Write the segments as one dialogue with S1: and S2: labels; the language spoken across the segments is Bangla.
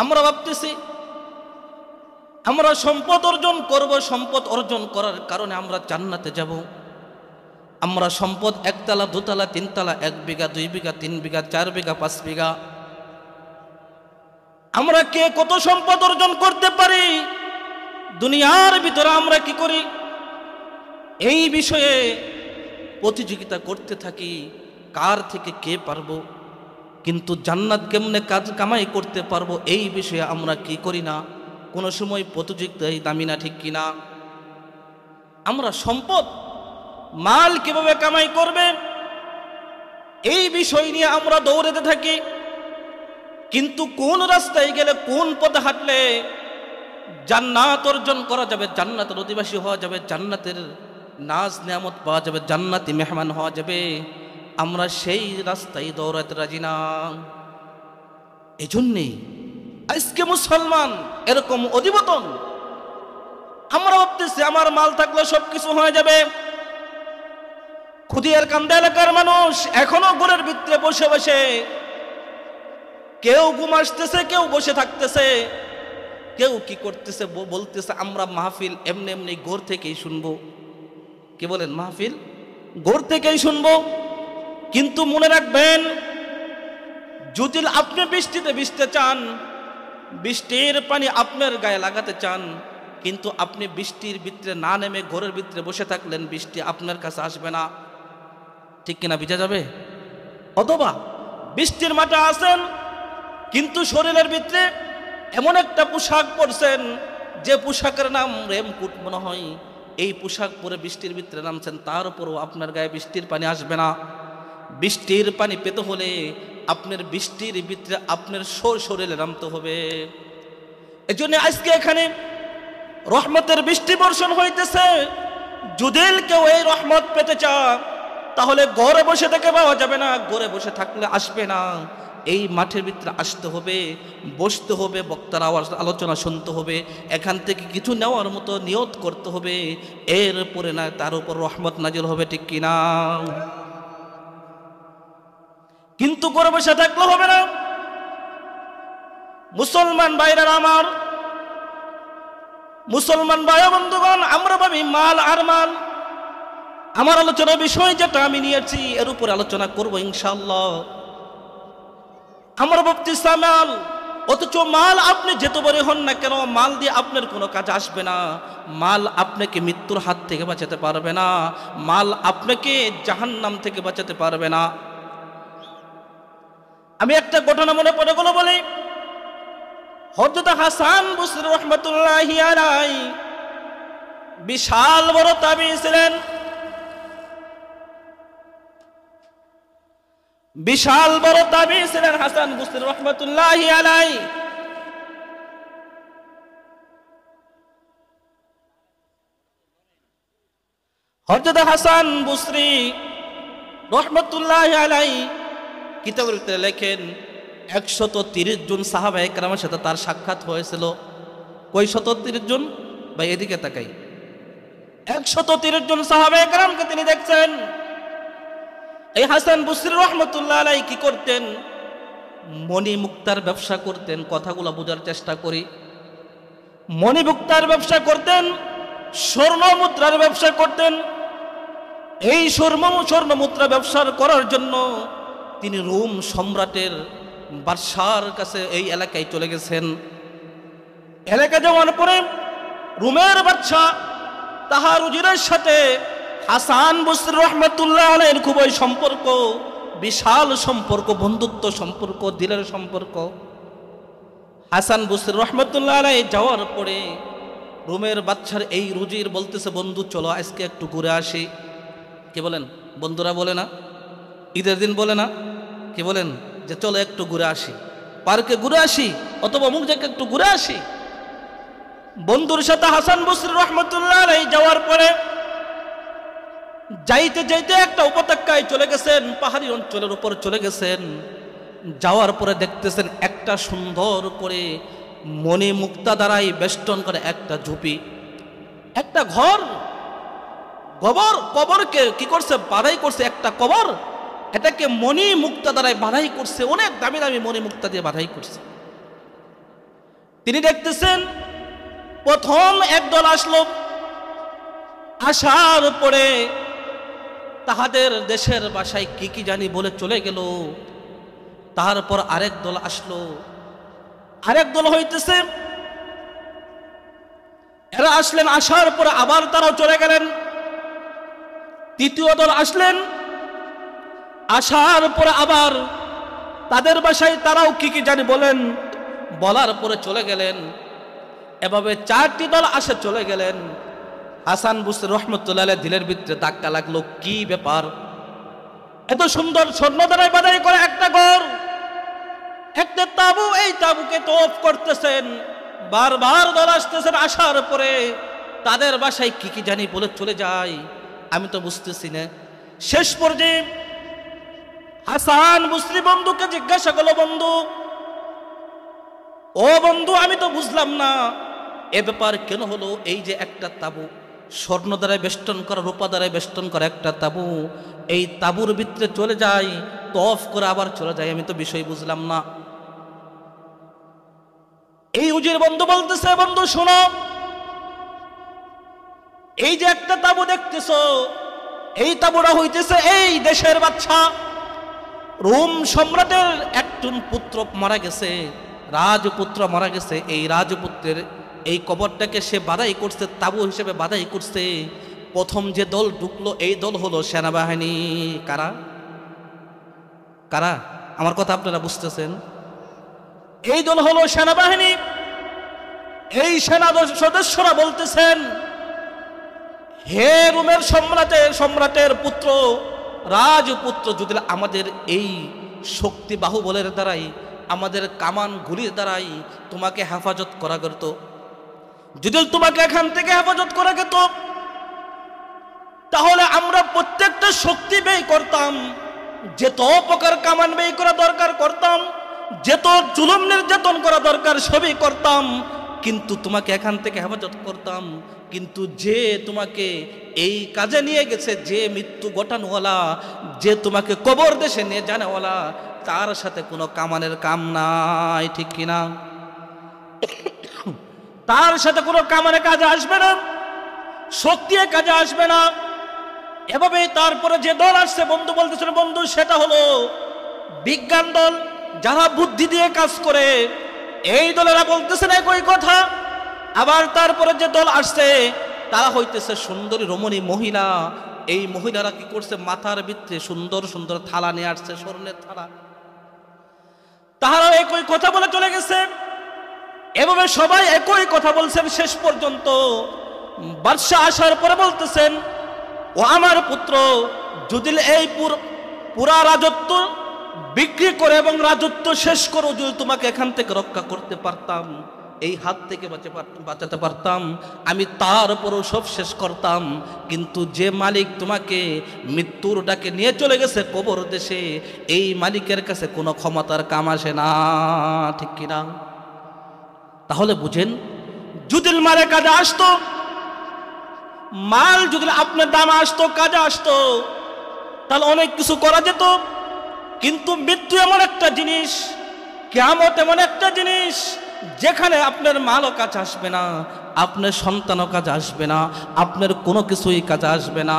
S1: আমরা ভাবতেছি আমরা সম্পদ অর্জন করব, সম্পদ অর্জন করার কারণে আমরা জান্নাতে যাব। আমরা সম্পদ একতলা, দুতলা, তিনতলা, 1 বিঘা, 2 বিঘা, 3 বিঘা, 4 বিঘা, 5 বিঘা, আমরা কে কত সম্পদ অর্জন করতে পারি, দুনিয়ার ভিতরে আমরা কি করি, এই বিষয়ে প্রতিযোগিতা করতে থাকি কার থেকে কে পারবো। কিন্তু জান্নাত কেমনে কাজ কামাই করতে পারবো এই বিষয়ে আমরা কি করি না, কোনো সময় প্রতিযোগিতায় দামি না, ঠিক কিনা? আমরা সম্পদ মাল কিভাবে কামাই করবে এই বিষয় নিয়ে আমরা দৌড়াতে থাকি। কিন্তু কোন রাস্তায় গেলে, কোন পথে হাঁটলে জান্নাত অর্জন করা যাবে, জান্নাতের অধিবাসী হওয়া যাবে, জান্নাতের নাজ নিয়ামত পাওয়া যাবে, জান্নাতি মেহমান হওয়া যাবে, আমরা সেই রাস্তায় দৌড়াতে রাজি না। এজন্যই আজকে মুসলমান এরকম অধিবতন। আমরা ভাবতেছি আমার মাল থাকলে সবকিছু হয়ে যাবে। খুদিয়ার কান্দা এলাকার মানুষ এখনো ঘরের ভিতরে বসে বসে কেউ ঘুম আসতেছে, কেউ বসে থাকতেছে, কেউ কি করতেছে বলতেছে আমরা মাহফিল এমনি এমনি ঘর থেকেই শুনবো। কি বলেন? মাহফিল ঘর থেকেই শুনবো। কিন্তু মনে রাখবেন, যদি আপনি বৃষ্টিতে ভিজতে চান, বৃষ্টির পানি আপনার গায়ে লাগাতে চান, কিন্তু আপনি বৃষ্টির ভিতরে না নেমে ঘরের ভিতরে বসে থাকলেন, বৃষ্টি আপনার কাছে আসবে না, ঠিক কিনা? ভিজা যাবে। অথবা বৃষ্টির মাঠে আসেন কিন্তু শরীরের ভিতরে এমন একটা পোশাক পরছেন যে পোশাকের নাম রেমকুট মনে হয়, এই পোশাক পরে বৃষ্টির ভিতরে নামছেন, তার উপরও আপনার গায়ে বৃষ্টির পানি আসবে না। বৃষ্টির পানি পেতে হলে আপনার বৃষ্টির ভিতরে আপনার শরীরে নামতে হবে। এজন্য আজকে এখানে রহমতের বৃষ্টি বর্ষণ হইতেছে। যদি কেউ এই রহমত পেতে চায় তাহলে ঘরে বসে থেকে পাওয়া যাবে না, ঘরে বসে থাকলে আসবে না। এই মাঠের ভিতরে আসতে হবে, বসতে হবে, বক্তার আওয়াজ আলোচনা শুনতে হবে, এখান থেকে কিছু নেওয়ার মতো নিয়ত করতে হবে, এরপরে না তার উপর রহমত নাজিল হবে, ঠিক কিনা? কিন্তু ঘরে বসে থাকলে হবে না। মুসলমান ভাইরা আমার, মুসলমান ভাই বন্ধুগণ, আমরা ভাবি মাল আর মাল। আমার আলোচনার বিষয় যেটা আমি নিয়েছি এর উপর আলোচনা করব ইনশাআল্লাহ। আমরা ভাবতেছি মাল, অথচ মাল আপনি যেত বড় হন না কেন, মাল দিয়ে আপনার কোনো কাজ আসবে না। মাল আপনাকে মৃত্যুর হাত থেকে বাঁচাতে পারবে না, মাল আপনাকে জাহান্নাম থেকে বাঁচাতে পারবে না। আমি একটা ঘটনা মনে পড়ে গেল বলি। হযরত হাসান বসরি রাহমাতুল্লাহি আলাইহি বিশাল বড় তাবিঈ ছিলেন, বিশাল বড় তাবিঈ ছিলেন হাসান বসরি রাহমাতুল্লাহি আলাইহি। হযরত হাসান বসরি রাহমাতুল্লাহি আলাইহি কিতাবের ভিতরে লেখেন 130 জন সাহাবায়ে কেরামের সাথে তার সাক্ষাৎ হয়েছিল। কই 130 জন? ভাই এদিকে তাকাই। 130 জন সাহাবায়ে কেরামকে তিনি দেখছেন। এই হাসান বসরি রাহমাতুল্লাহি আলাইহি কি করতেন? মণি মুক্তার ব্যবসা করতেন। কথাগুলো বোঝার চেষ্টা করি। মণি মুক্তার ব্যবসা করতেন, স্বর্ণ মুদ্রার ব্যবসা করতেন। এই স্বর্ণ মুদ্রা ব্যবসা করার জন্য তিনি রোম সম্রাটের বাদশার কাছে এই এলাকায় চলে গেছেন। এলাকা যাওয়ার পরে রোমের বাদশা তাহার উজিরের সাথে হাসান বসরি রাহমাতুল্লাহি আলাইহির খুবই সম্পর্ক, বিশাল সম্পর্ক, বন্ধুত্ব সম্পর্ক, দিলের সম্পর্ক। হাসান বসরি রাহমাতুল্লাহি আলাইহি যাওয়ার পরে রোমের বাদশার এই উজির বলতেছে, বন্ধু চলো আজকে একটু ঘুরে আসি। কি বলেন? বন্ধুরা বলে না, ঈদের দিন বলে না, কি বলেন যে চলো একটু ঘুরে আসি, পার্কে ঘুরে আসি, অথবা অমুক জায়গায় একটু ঘুরে আসি। বন্ধুর সাথে হাসান বসরি রাহমাতুল্লাহি আলাইহি যাওয়ার পরে যাইতে যাইতে একটা উপত্যকায় চলে গেছেন, পাহাড়ি অঞ্চলের উপর চলে গেছেন। যাওয়ার পরে দেখতেছেন একটা সুন্দর করে মণি মুক্তা দ্বারাই বেষ্টন করে একটা ঝুপি, একটা ঘর, কবরকে কি করছে? বাধাই করছে। একটা কবর, এটাকে মণি মুক্তা দ্বারাই বাধাই করছে, অনেক দামি দামি মণি মুক্তা দিয়ে বাধাই করছে। তিনি দেখতেছেন প্রথম একদল আসলো, আসার পরে তাহাদের দেশের ভাষায় কি কি জানি বলে চলে গেল। তারপর আরেক দল আসলো, আরেক দল হইতেছে, এরা আসলেন, আসার পরে আবার তারাও চলে গেলেন। তৃতীয় দল আসলেন, আসার পরে আবার তাদের ভাষায় তারাও কি কি জানি বলেন, বলার পরে চলে গেলেন। এভাবে চারটি দল আসে চলে গেলেন। হাসান বসরি রহমতুল্লাহ আলাইহি দিলের ভিতরে ধাক্কা লাগলো, কি ব্যাপার, এত সুন্দর স্বর্ণ দ্বারাই বাধাই করে একটা ঘর, একটা তাবু, এই তাবুকে তওয়াফ করতেছেন, বারবার দল আসতেছেন, আসার পরে তাদের ভাষায় কি কি জানি বলে চলে যায়, আমি তো বুঝতেছি না। শেষ পর্যায়ে হাসান বসরি বন্ধুকে জিজ্ঞাসা করলো, বন্ধু, ও বন্ধু, আমি তো বুঝলাম না এ ব্যাপার কেন হলো, এই যে একটা তাবু স্বর্ণ দ্বারায় বেষ্টন করা, রূপা দ্বারায় বেষ্টন করা একটা তাবু, এই তাবুর ভিতরে চলে যায়, তওয়াফ করে আবার চলে যায়, আমি তো বিষয় বুঝলাম না। এই উজির বন্ধু বলতেছে, বন্ধু শোনো, এই যে একটা তাবু দেখতেছো, এই তাবুটা হইতেছে এই দেশের বাদশা রোম সম্রাটের একজন পুত্র মারা গেছে, রাজপুত্র মারা গেছে। এই রাজপুত্রের এই কবরটাকে সে বাধাই করছে, তাবু হিসেবে বাধাই করছে। প্রথম যে দল ঢুকলো, এই দল হলো সেনাবাহিনী। কারা কারা আমার কথা আপনারা বুঝতেছেন? এই দল হলো সেনাবাহিনী। এই সেনা সদস্যরা বলতেছেন, হে রোমের সম্রাটের পুত্র, রাজপুত্র, যদি আমাদের এই শক্তি বাহুবলের দ্বারাই, আমাদের কামান গুলির দ্বারাই তোমাকে হেফাজত করা যেত, যদি তোমাকে এখান থেকে হেফাজত করা যেত, তাহলে আমরা প্রত্যেকটা শক্তি ব্যয় করতাম, যেত প্রকার কামান ব্যয় করা দরকার করতাম, যেত জুলুম নির্যাতন করা দরকার সবই করতাম, কিন্তু তোমাকে এখান থেকে হেফাজত করতাম। কিন্তু যে তোমাকে এই কাজে নিয়ে গেছে, যে মৃত্যু ঘটানোওয়ালা, যে তোমাকে কবর দেশে নিয়ে জানাওয়ালা, তার সাথে কোনো কামানের কাম নাই, ঠিক কিনা? তার সাথে কোনো কামানের কাজে আসবে না, শক্তি কাজে আসবে না। এভাবে তারপরে যে দল আসছে, বন্ধু বলতেছিল, বন্ধু সেটা হলো বিজ্ঞান দল, যারা বুদ্ধি দিয়ে কাজ করে। এই দলেরা বলতেছেন একই কথা। আবার তারপরে যে দল আসছে, তারা হইতেছে সুন্দরী রমণী মহিলা। এই মহিলারা কি করছে, মাথার ভিতরে সুন্দর সুন্দর থালা নিয়ে আসছে, স্বর্ণের থালা। তাহারাও একই কথা বলে চলে গেছে। এভাবে সবাই একই কথা বলছেন। শেষ পর্যন্ত বাদশাহ আসার পরে বলতেছেন, ও আমার পুত্র, যদি এই পুরা রাজত্ব বিক্রি করে এবং রাজত্ব শেষ করো, যদি তোমাকে এখান থেকে রক্ষা করতে পারতাম, এই হাত থেকে বাঁচাতে পারতাম, আমি তার উপরও সব শেষ করতাম। কিন্তু যে মালিক তোমাকে মৃত্যুর ডাকে নিয়ে চলে গেছে কবর দেশে, এই মালিকের কাছে কোনো ক্ষমতার কাম আসে না, ঠিক কিনা? তাহলে বুঝেন, যদি মালে কাজে আসতো, মাল যদি আপনার দাম আসতো, কাজে আসতো, তাহলে অনেক কিছু করা যেত। কিন্তু মৃত্যু এমন একটা জিনিস, কিয়ামত এমন একটা জিনিস, যেখানে আপনার মালও কাছে আসবে না, আপনার সন্তানও কাছে আসবে না, আপনার কোনো কিছুই কাছে আসবে না।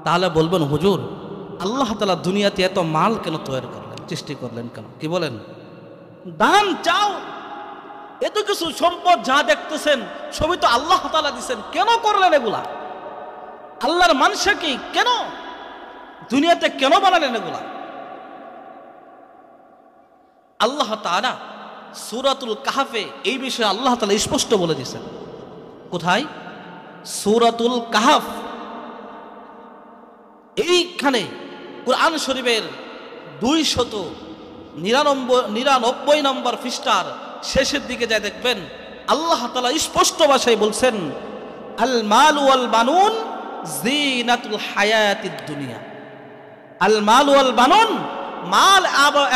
S1: তাহলে বলবেন, হুজুর, আল্লাহ তাআলা দুনিয়াতে এত মাল কেন তৈরি করলেন, সৃষ্টি করলেন কেন? কি বলেন? দান চাও, এত কিছু সম্পদ যা দেখতেছেন সবই তো আল্লাহ তাআলা দিচ্ছেন, কেন করলেন এগুলা? আল্লাহর মানুষে কি, কেন দুনিয়াতে কেন বানালেন এগুলা? আল্লাহ তাআলা সূরাতুল কাহফে এই বিষয়ে আল্লাহ তাআলা স্পষ্ট বলে দিয়েছেন। কোথায়? সূরাতুল কাহফ। এইখানে কুরআন শরীফের 299 নম্বর পৃষ্ঠার শেষের দিকে যায় দেখবেন, আল্লাহ তাআলা স্পষ্ট ভাষায় বলছেন, আল মাল ওয়াল বানুন জিনাতুল হায়াতিদ দুনিয়া। আল মাল ওয়াল বানুন, মাল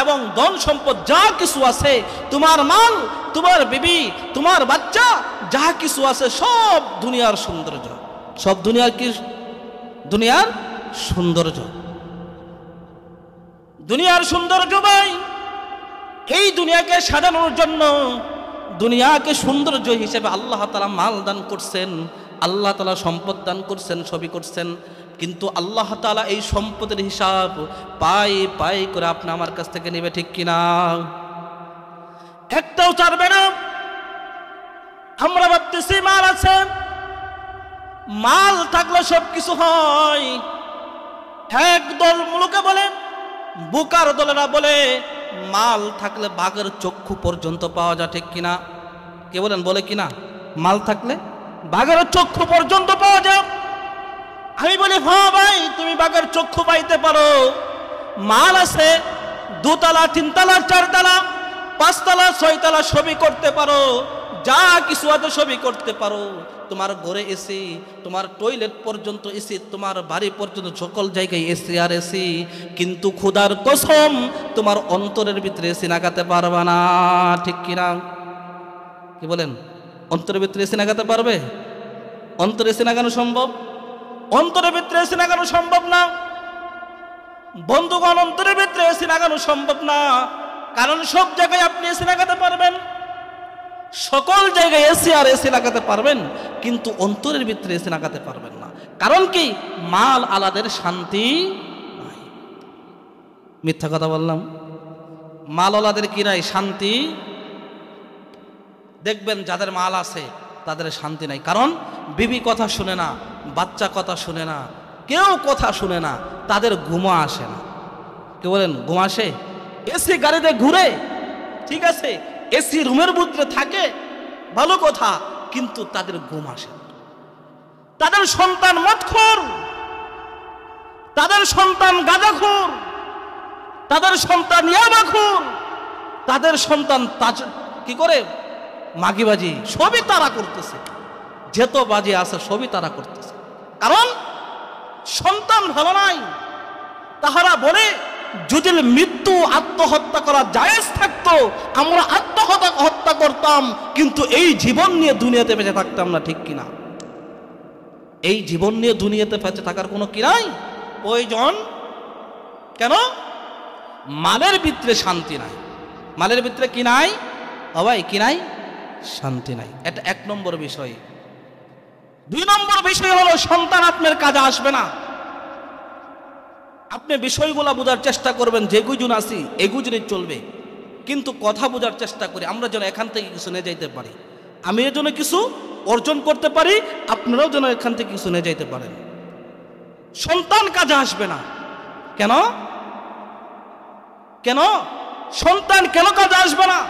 S1: এবং ধন সম্পদ যা কিছু আছে, তোমার মাল, তোমার বিবি, তোমার বাচ্চা, যা কিছু আছে সব দুনিয়ার সৌন্দর্য। সব দুনিয়ার কি? দুনিয়ার সৌন্দর্য। দুনিয়ার সৌন্দর্য ভাই, এই দুনিয়াকে সাজানোর জন্য দুনিয়াকে সৌন্দর্য হিসেবে আল্লাহ তাআলা মাল দান করছেন, আল্লাহ তাআলা সম্পদ দান করছেন, সবই করছেন, কিন্তু আল্লাহ তাআলা এই সম্পদের হিসাব পাই পাই করে আপনি আমার কাছ থেকে নেবে, ঠিক কিনা? একটাও ছাড়বে না। আমরা ভাবতেছি মাল আছে, মাল থাকলে সব কিছু হয়। একদল লোকে বলে, বুকার দলেরা বলে মাল থাকলে বাঘের চক্ষু পর্যন্ত পাওয়া যায়, ঠিক কিনা? কে বলেন, বলে কিনা? মাল থাকলে বাঘের চক্ষু পর্যন্ত পাওয়া যায়। আমি বলি হ্যাঁ ভাই, তুমি বাঘের চক্ষু পাইতে পারো, মাল আছে, 2 তলা 3 তলা 4 তলা 5 তলা 6 তলা সবই করতে পারো, যা কিছু আছে সবই করতে পারো। তোমার ঘরে এসি, তোমার টয়লেট পর্যন্ত এসি, তোমার বাড়ি পর্যন্ত সকল জায়গায় এসি আর এসি, কিন্তু খোদার কসম তোমার অন্তরের ভিতরে এসি লাগাতে পারবে না, ঠিক কিনা? কি বলেন, অন্তরের ভিতরে এসি লাগাতে পারবে? অন্তরে এসি লাগানো সম্ভব? অন্তরের ভিতরে এসি লাগানো সম্ভব না বন্ধুগণ, অন্তরের ভিতরে এসি লাগানো সম্ভব না। কারণ সব জায়গায় আপনি এসি লাগাতে পারবেন, সকল জায়গায় এসি আর এসি লাগাতে পারবেন, কিন্তু অন্তরের ভিতরে এসি লাগাতে পারবেন না। কারণ কি? মাল আলাদের শান্তি নাই। মিথ্যা কথা বললাম? মাল আলাদের কি নাই? শান্তি। দেখবেন যাদের মাল আছে তাদের শান্তি নাই, কারণ বিবি কথা শুনে না, বাচ্চা কথা শুনে না, কেউ কথা শুনে না, তাদের ঘুম আসে না। কে বলেন, ঘুম আসে? এসি গাড়িতে ঘুরে, ঠিক আছে, এসি রুমের ভিতরে থাকে, ভালো কথা, কিন্তু তাদের ঘুম আসে না। তাদের সন্তান মদখোর, তাদের সন্তান গাঁজাখোর, তাদের সন্তান ইয়াবাখোর, তাদের সন্তান কি করে মাগিবাজি, সবই তারা করতেছে, যেত বাজি আছে সবই তারা করতেছে। কারণ সন্তান ভালো নাই। তাহারা বলে যদি মৃত্যু আত্মহত্যা করা জায়েজ থাকতো আমরা আত্মহত্যা করতাম, কিন্তু এই জীবন নিয়ে দুনিয়াতে বেঁচে থাকতাম না, ঠিক কিনা? এই জীবন নিয়ে দুনিয়াতে বেঁচে থাকার কোনো কি নাই প্রয়োজন। কেন? মালের ভিতরে শান্তি নাই। মালের ভিতরে কি নাই? ভাই কি নাই? শান্তি নাই। এটা 1 নম্বর বিষয়। 2 নম্বর বিষয় হলো সন্তান আপনার কাজে আসবে না। আপনি বিষয়গুলো বোঝার চেষ্টা করবেন, যে গুজন আসি এগুজনই চলবে, কিন্তু কথা বোঝার চেষ্টা করি আমরা যেন এখান থেকে কিছু নিয়ে যাইতে পারি। আমি এর জন্য কিছু অর্জন করতে পারি, আপনারাও যেন এখান থেকে কিছু নিয়ে যাইতে পারেন। সন্তান কাজে আসবে না কেন? কেন সন্তান কেন কাজে আসবে না?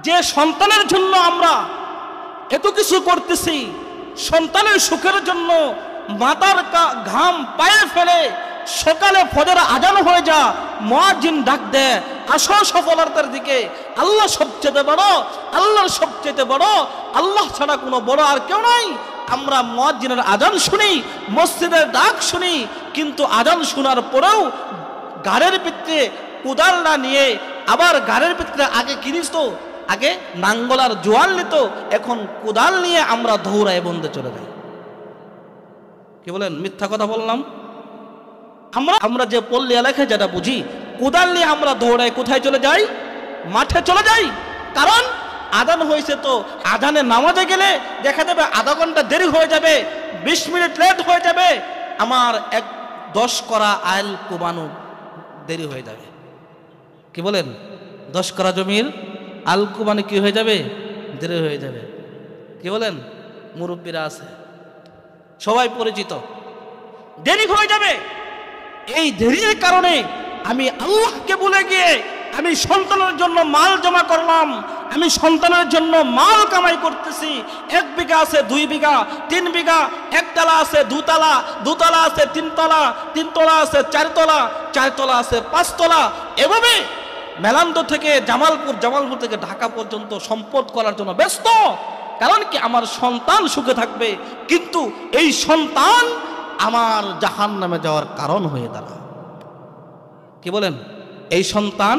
S1: যে সন্তানের জন্য আমরা এত কিছু করতেছি, সন্তানের সুখের জন্য মাতার ঘাম পায়ে ফেলে সকালে ফজর আজান হয়ে যা, মুয়াজ্জিন ডাক দেয় আসো সফলতার দিকে, আল্লাহ সবচেয়ে বড়, আল্লাহর সবচেয়ে বড়, আল্লাহ ছাড়া কোনো বড় আর কেউ নাই। আমরা মুয়াজ্জিনের আজান শুনি, মসজিদের ডাক শুনি, কিন্তু আজান শোনার পরেও গাড়ির ভিতরে কোদাল না নিয়ে, আবার গাড়ির ভিতরে আগে কিনিস তো, আগে নাঙ্গল আর জোয়াল নিত, এখন কোদাল নিয়ে আমরা দৌড়ায় বন্ধে চলে যাই। কি বলেন, মিথ্যা কথা বললাম? আমরা যে পল্লী এলাকায় যেটা বুঝি, কোদাল নিয়ে আমরা দৌড়ায় কোথায় চলে যাই? মাঠে চলে যাই। কারণ আজান হয়েছে, তো আজানে নামাজে গেলে দেখা যাবে আধা ঘন্টা দেরি হয়ে যাবে, 20 মিনিট লেট হয়ে যাবে, আমার 10 করা আইল কোবানো দেরি হয়ে যাবে। কি বলেন, 10 করা জমির আল কোবানো কি হয়ে যাবে? দেরি হয়ে যাবে। কি বলেন, মুরব্বীরা আছে, সবাই পরিচিত, দেরি হয়ে যাবে। এই দেরির কারণে আমি আল্লাহকে ভুলে গিয়ে আমি সন্তানের জন্য মাল জমা করলাম, আমি সন্তানের জন্য মাল কামাই করতেছি। 1 বিঘা আছে, 2 বিঘা, 3 বিঘা, 1 তলা আছে, 2 তলা, 2 তলা আছে, 3 তলা, 3 তলা আছে, 4 তলা, 4 তলা আছে, 5 তলা, এভাবে মেলান্দ থেকে জামালপুর, জামালপুর থেকে ঢাকা পর্যন্ত সম্পদ করার জন্য ব্যস্ত। কারণ কি? আমার সন্তান সুখে থাকবে, কিন্তু এই সন্তান আমার জাহান্নামে যাওয়ার কারণ হয়ে দাঁড়ায়। কি বলেন, এই সন্তান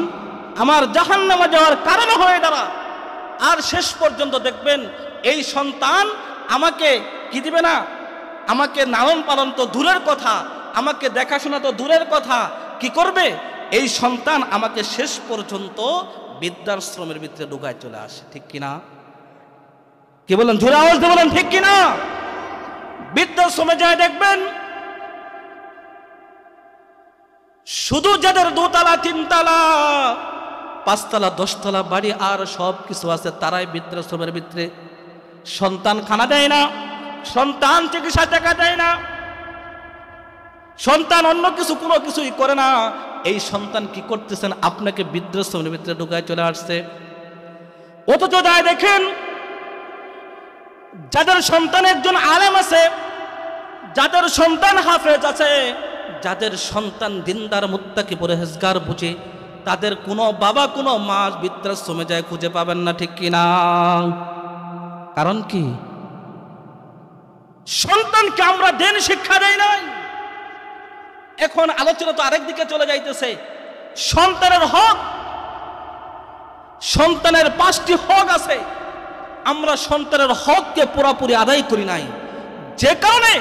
S1: আমার জাহান্নামে যাওয়ার কারণ হয়ে দাঁড়ায়। আর শেষ পর্যন্ত দেখবেন এই সন্তান আমাকে কি দিবে না, আমাকে লালন পালন তো দূরের কথা, আমাকে দেখাশোনা তো দূরের কথা, কি করবে? এই সন্তান আমাকে শেষ পর্যন্ত বৃদ্ধাশ্রমের ভিতরে ঢুকায় চলে আসে, ঠিক কিনা? কি বলেন? জোরে আওয়াজ দিয়ে বলেন ঠিক কিনা? বৃদ্ধাশ্রমে যায় দেখবেন শুধু যাদের 2 তলা 3 তলা 5 তলা 10 তলা বাড়ি আর সব কিছু আছে, তারাই বৃদ্ধাশ্রমের ভিতরে। সন্তান খানা দেয় না, সন্তান চিকিৎসা টাকা দেয় না, সন্তান অন্য কিছু কোনো কিছুই করে না। এই সন্তান কি করতেছেন? আপনাকে বৃদ্ধাশ্রমের ভিতরে ঢুকায় চলে আসছে। অথচ যায় দেখেন যাদের সন্তান একজন আলেম আছে, যাদের সন্তান হাফেজ আছে, যাদের সন্তান দিনদার মুত্তাকি পরহেজগার বুঝে, তাদের কোনো বাবা কোনো মা বৃদ্ধাশ্রমে যায় খুঁজে পাবেন না, ঠিক কিনা? কারণ কি? সন্তানকে আমরা দিন শিক্ষা দেই নাই। এখন আলোচনা তো আরেক দিকে চলে যাইতেছে। সন্তানের হক, সন্তানের 5টি হক আছে, আমরা সন্তানের হককে পুরোপুরি আদায় করি নাই। যে কারণে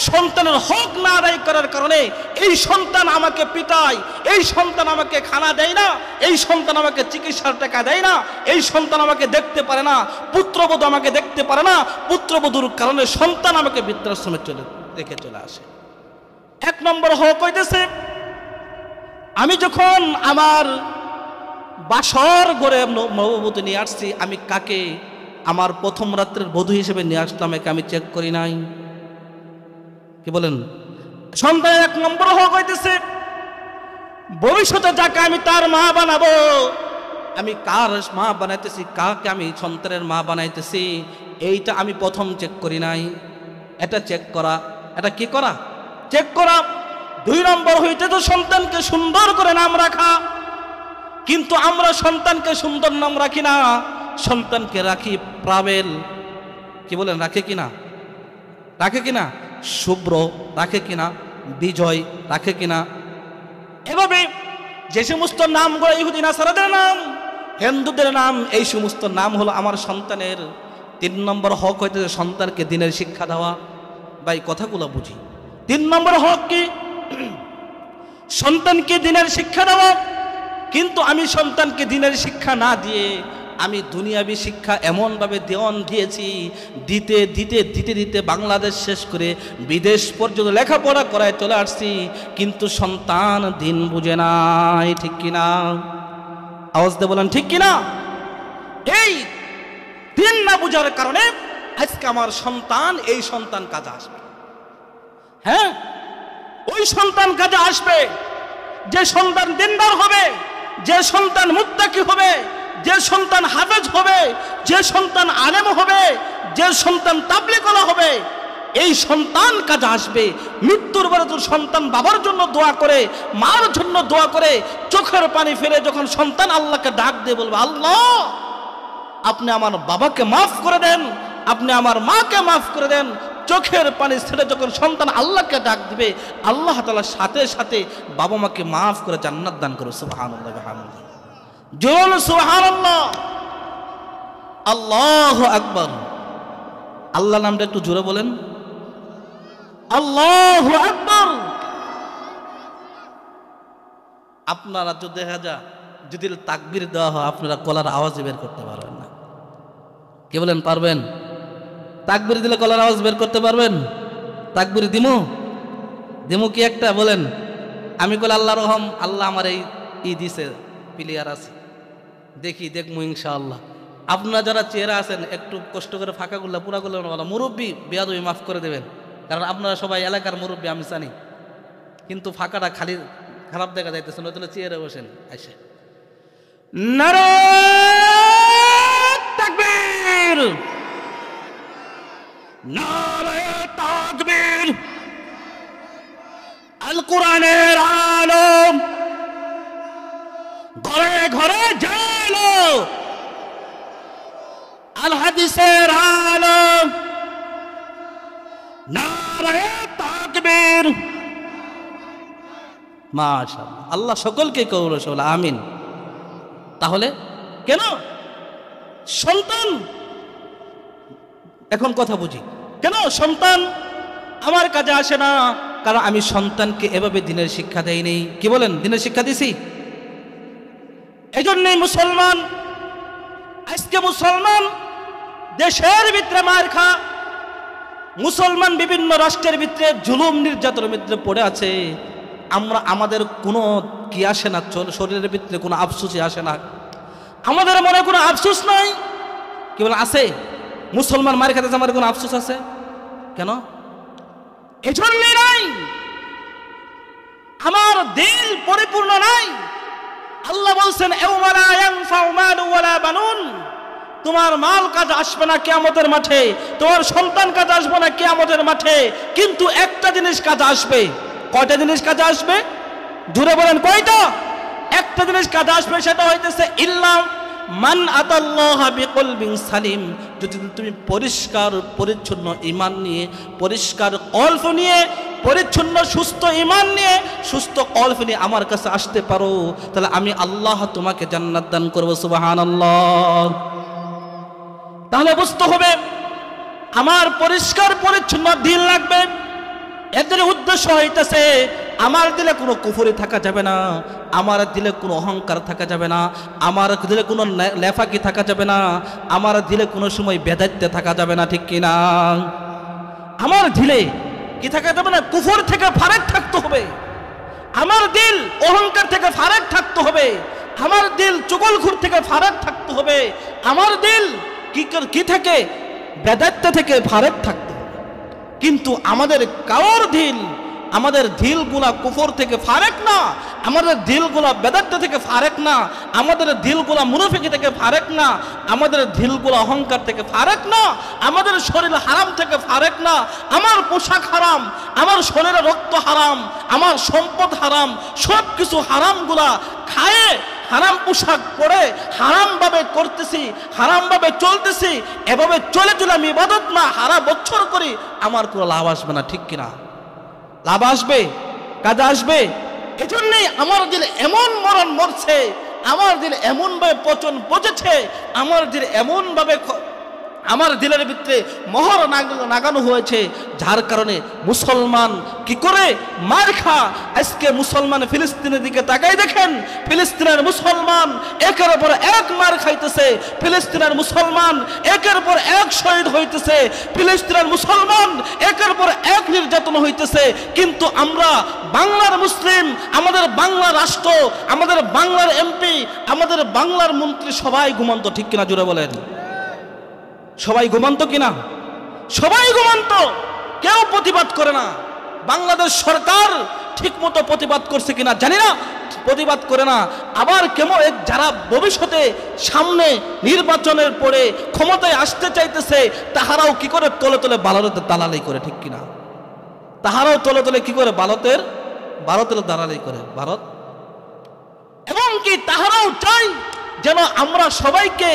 S1: সন্তানের হক না আদায় করার কারণে এই সন্তান আমাকে পিটায়, এই সন্তান আমাকে খানা দেয় না, এই সন্তান আমাকে চিকিৎসার টাকা দেয় না, এই সন্তান আমাকে দেখতে পারে না, পুত্রবধূ আমাকে দেখতে পারে না, পুত্রবধূর কারণে সন্তান আমাকে বৃদ্ধাশ্রমে রেখে চলে আসে। 1 নম্বর হক হইতেছে, আমি যখন আমার বাসর ঘরে নববধূ নিয়ে আসছি, আমি কাকে আমার প্রথম রাত্রের বধূ হিসেবে নিয়ে আসলাম, একে আমি চেক করি নাই। কি বলেন? সন্তানের 1 নম্বর হক হইতেছে ভবিষ্যতে যাকে আমি তার মা বানাবো, আমি কার মা বানাইতেছি, কাকে আমি সন্তানের মা বানাইতেছি, এইটা আমি প্রথম চেক করি নাই। এটা চেক করা, এটা কি করা? চেক করা। 2 নম্বর হইতে তো সন্তানকে সুন্দর করে নাম রাখা। কিন্তু আমরা সন্তানকে সুন্দর নাম রাখি না, সন্তানকে রাখি প্রাবেল। কি বলেন? রাখে কিনা? রাখে কিনা? শুভ্র রাখে কিনা? বিজয় রাখে কিনা? এভাবে যে সমস্ত নামগুলো ইহুদি নাসারাদের নাম, হিন্দুদের নাম, এই সমস্ত নাম হলো আমার সন্তানের। 3 নম্বর হক হইতে সন্তানকে দিনের শিক্ষা দেওয়া। ভাই কথাগুলো বুঝি। 3 নম্বর হক কি? সন্তানকে দিনের শিক্ষা দেওয়া। কিন্তু আমি সন্তানকে দিনের শিক্ষা না দিয়ে আমি দুনিয়াবি শিক্ষা এমনভাবে দেওয়ান দিয়েছি, দিতে দিতে দিতে দিতে বাংলাদেশ শেষ করে বিদেশ পর্যন্ত লেখাপড়া করায় চলে আসছি, কিন্তু সন্তান দিন বুঝে নাই, ঠিক কিনা? আওয়াজ দিয়ে বলেন ঠিক কিনা? এই দিন না বুঝার কারণে আজকে আমার সন্তান, এই সন্তান কাজে আসবে। হ্যাঁ, ওই সন্তান কাজে আসবে যে সন্তান দিনদার হবে, যে সন্তান মুত্তাকি হবে, যে সন্তান হাফেজ হবে, যে সন্তান আলেম হবে, যে সন্তান তাবলীগওয়ালা হবে। এই সন্তান কাজে আসবে। মৃত্যুর পরে তোর সন্তান বাবার জন্য দোয়া করে, মার জন্য দোয়া করে, চোখের পানি ফেলে যখন সন্তান আল্লাহকে ডাক দিয়ে বলবে, আল্লাহ আপনি আমার বাবাকে মাফ করে দেন, আপনি আমার মাকে মাফ করে দেন, চোখের পানি ছেড়ে যখন সন্তান আল্লাহকে ডাক দিবে, আল্লাহ তাআলা সাথে সাথে বাবা মাকে মাফ করে জান্নাত দান করে। সুবহানাল্লাহ বিহামদিহি, জোরে সুবহানাল্লাহ, আল্লাহু আকবার। আল্লাহ নামটা একটু জোরে বলেন, আল্লাহু আকবার। আপনারা যদি দেখা যায় যদি তাকবীর দেওয়া হয়, আপনারা গলার আওয়াজ বের করতে পারবেন না। কি বলেন? পারবেন? তাকবীর দিলে গলার আওয়াজ বের করতে পারবেন? তাকবীর দিমু দিমু কি একটা বলেন? আমি বলে আল্লাহ রহম, আল্লাহ আমার এই দিছে, প্লেয়ার আছে, দেখমু ইনশাআল্লাহ। আপনারা যারা চেহারা আছেন একটু কষ্ট করে ফাঁকাগুলো পুরাগুলো বলা, মুরব্বী বেয়াদবি মাফ করে দেবেন, কারণ আপনারা সবাই এলাকার মুরব্বী, আমি জানি। কিন্তু ফাঁকাটা খালি খারাপ দেখা যাইতেছে, নতুন চেয়ারে বসেন আইসে। নারায়ে তাকবীর, নারায়ে তাকবীর। আল কোরআনের আলম ঘরে ঘরে জালো, আল হাদিসের আলম, নারায়ে তাকবীর। মাশাআল্লাহ, আল্লাহ সকলকে কবুল করুন, আমিন। তাহলে কেন সন্তান, এখন কথা বুঝি, কেন সন্তান আমার কাজে আসে না? কারণ আমি সন্তানকে এভাবে দিনের শিক্ষা দেইনি। কি বলেন? দিনের শিক্ষা দিছি? এজন্যই মুসলমান, আজকে মুসলমান দেশের ভিতরে মার খা, মুসলমান বিভিন্ন রাষ্ট্রের ভিতরে জুলুম নির্যাতনের ভিতরে পড়ে আছে। আমরা আমাদের কোনো কি আসে না, শরীরের ভিতরে কোনো আফসোসই আসে না, আমাদের মনে কোনো আফসোস নাই। কি বলে আছে মুসলমান মার খাতে আমাদের কোনো আফসোস আছে কেন? এজন্যই নাই, আমার দিল পরিপূর্ণ নাই। আল্লাহ বলছেন ইয়াউমা লা ইয়ানফাউ মালুন ওয়ালা বানুন, তোমার মাল কাজ আসবে না কিয়ামতের মাঠে, তোমার সন্তান কাজ আসবে না কিয়ামতের মাঠে, কিন্তু একটা জিনিস কাজ আসবে। কয়টা জিনিস কাজ আসবে? জোরে বলেন কয়টা? একটা জিনিস কাজ আসবে, সেটা হইতেছে ইল্লা মান আতাল্লাহা বিকলবিন সালিম, যদি তুমি পরিষ্কার পরিচ্ছন্ন ঈমান নিয়ে, পরিষ্কার কলব নিয়ে, পরিচ্ছন্ন সুস্থ ঈমান নিয়ে, সুস্থ কলব নিয়ে আমার কাছে আসতে পারো, তাহলে আমি আল্লাহ তোমাকে জান্নাত দান করব। সুবহানাল্লাহ। তাহলে বুঝতে হবে আমার পরিষ্কার পরিচ্ছন্ন দিল লাগবে। এদের উদ্দেশ্য হইতেছে আমার দিলে কোনো কুফরি থাকা যাবে না, আমার দিলে কোনো অহংকার থাকা যাবে না, আমার দিলে কোনো লেফাকি থাকা যাবে না, আমার দিলে কোনো সময় বেদাত্য থাকা যাবে না, ঠিক কিনা? আমার দিলে কি থাকা যাবে না? কুফর থেকে ফারেক থাকতে হবে। আমার দিল অহংকার থেকে ফারেক থাকতে হবে, আমার দিল চুগলখুর থেকে ফারেক থাকতে হবে, আমার দিল কি থেকে বেদাত্য থেকে ফারেক থাকতে হবে। কিন্তু আমাদের কারোর দিল, আমাদের দিলগুলা কুফর থেকে ফারেক না, আমাদের দিলগুলা বেদাত্য থেকে ফারেক না, আমাদের দিলগুলা মুনাফিকি থেকে ফারেক না, আমাদের দিলগুলা অহংকার থেকে ফারেক না, আমাদের শরীর হারাম থেকে ফারেক না। আমার পোশাক হারাম, আমার শরীরে রক্ত হারাম, আমার সম্পদ হারাম, সব কিছু হারামগুলা খায়ে, হারাম পোশাক পরে হারাম ভাবে করতেছি, হারাম ভাবে চলতেছি, এভাবে চলে চলে আমি ইবাদত না হারা বছর করি, আমার কোনো লাভ আসবে না, ঠিক কিনা? লাভ আসবে, কাজ আসবে। এজন্যই আমার দিলে এমন মরণ মরছে, আমার দিলে এমন ভাবে পচন পচেছে, আমার দিলে এমন ভাবে আমার দিলের ভিতরে মোহর নাগানো হয়েছে, যার কারণে মুসলমান কি করে মার খা। আজকে মুসলমান ফিলিস্তিনের দিকে তাকাই দেখেন, ফিলিস্তিনের মুসলমান একের পর এক মার খাইতেছে, ফিলিস্তিনের মুসলমান একের পর এক শহীদ হইতেছে, ফিলিস্তিনের মুসলমান একের পর এক নির্যাতন হইতেছে। কিন্তু আমরা বাংলার মুসলিম, আমাদের বাংলা রাষ্ট্র, আমাদের বাংলার এমপি, আমাদের বাংলার মন্ত্রী সবাই ঘুমন্ত, ঠিক কিনা? জোরে বলেন, সবাই ঘুমন্ত কিনা? সবাই ঘুমন্ত, কেউ প্রতিবাদ করে না। বাংলাদেশ সরকার ঠিক মতো প্রতিবাদ করছে কিনা জানি না, প্রতিবাদ করে না। আবার কেমন যারা ভবিষ্যতে সামনে নির্বাচনের পরে ক্ষমতায় আসতে চাইতেছে, তাহারাও কি করে তলে তলে ভারতের দালালি করে, ঠিক কিনা? তাহারাও তলে তলে কি করে ভারতের দালালি করে ভারত, এবং কি তাহারাও চাই যেন আমরা সবাইকে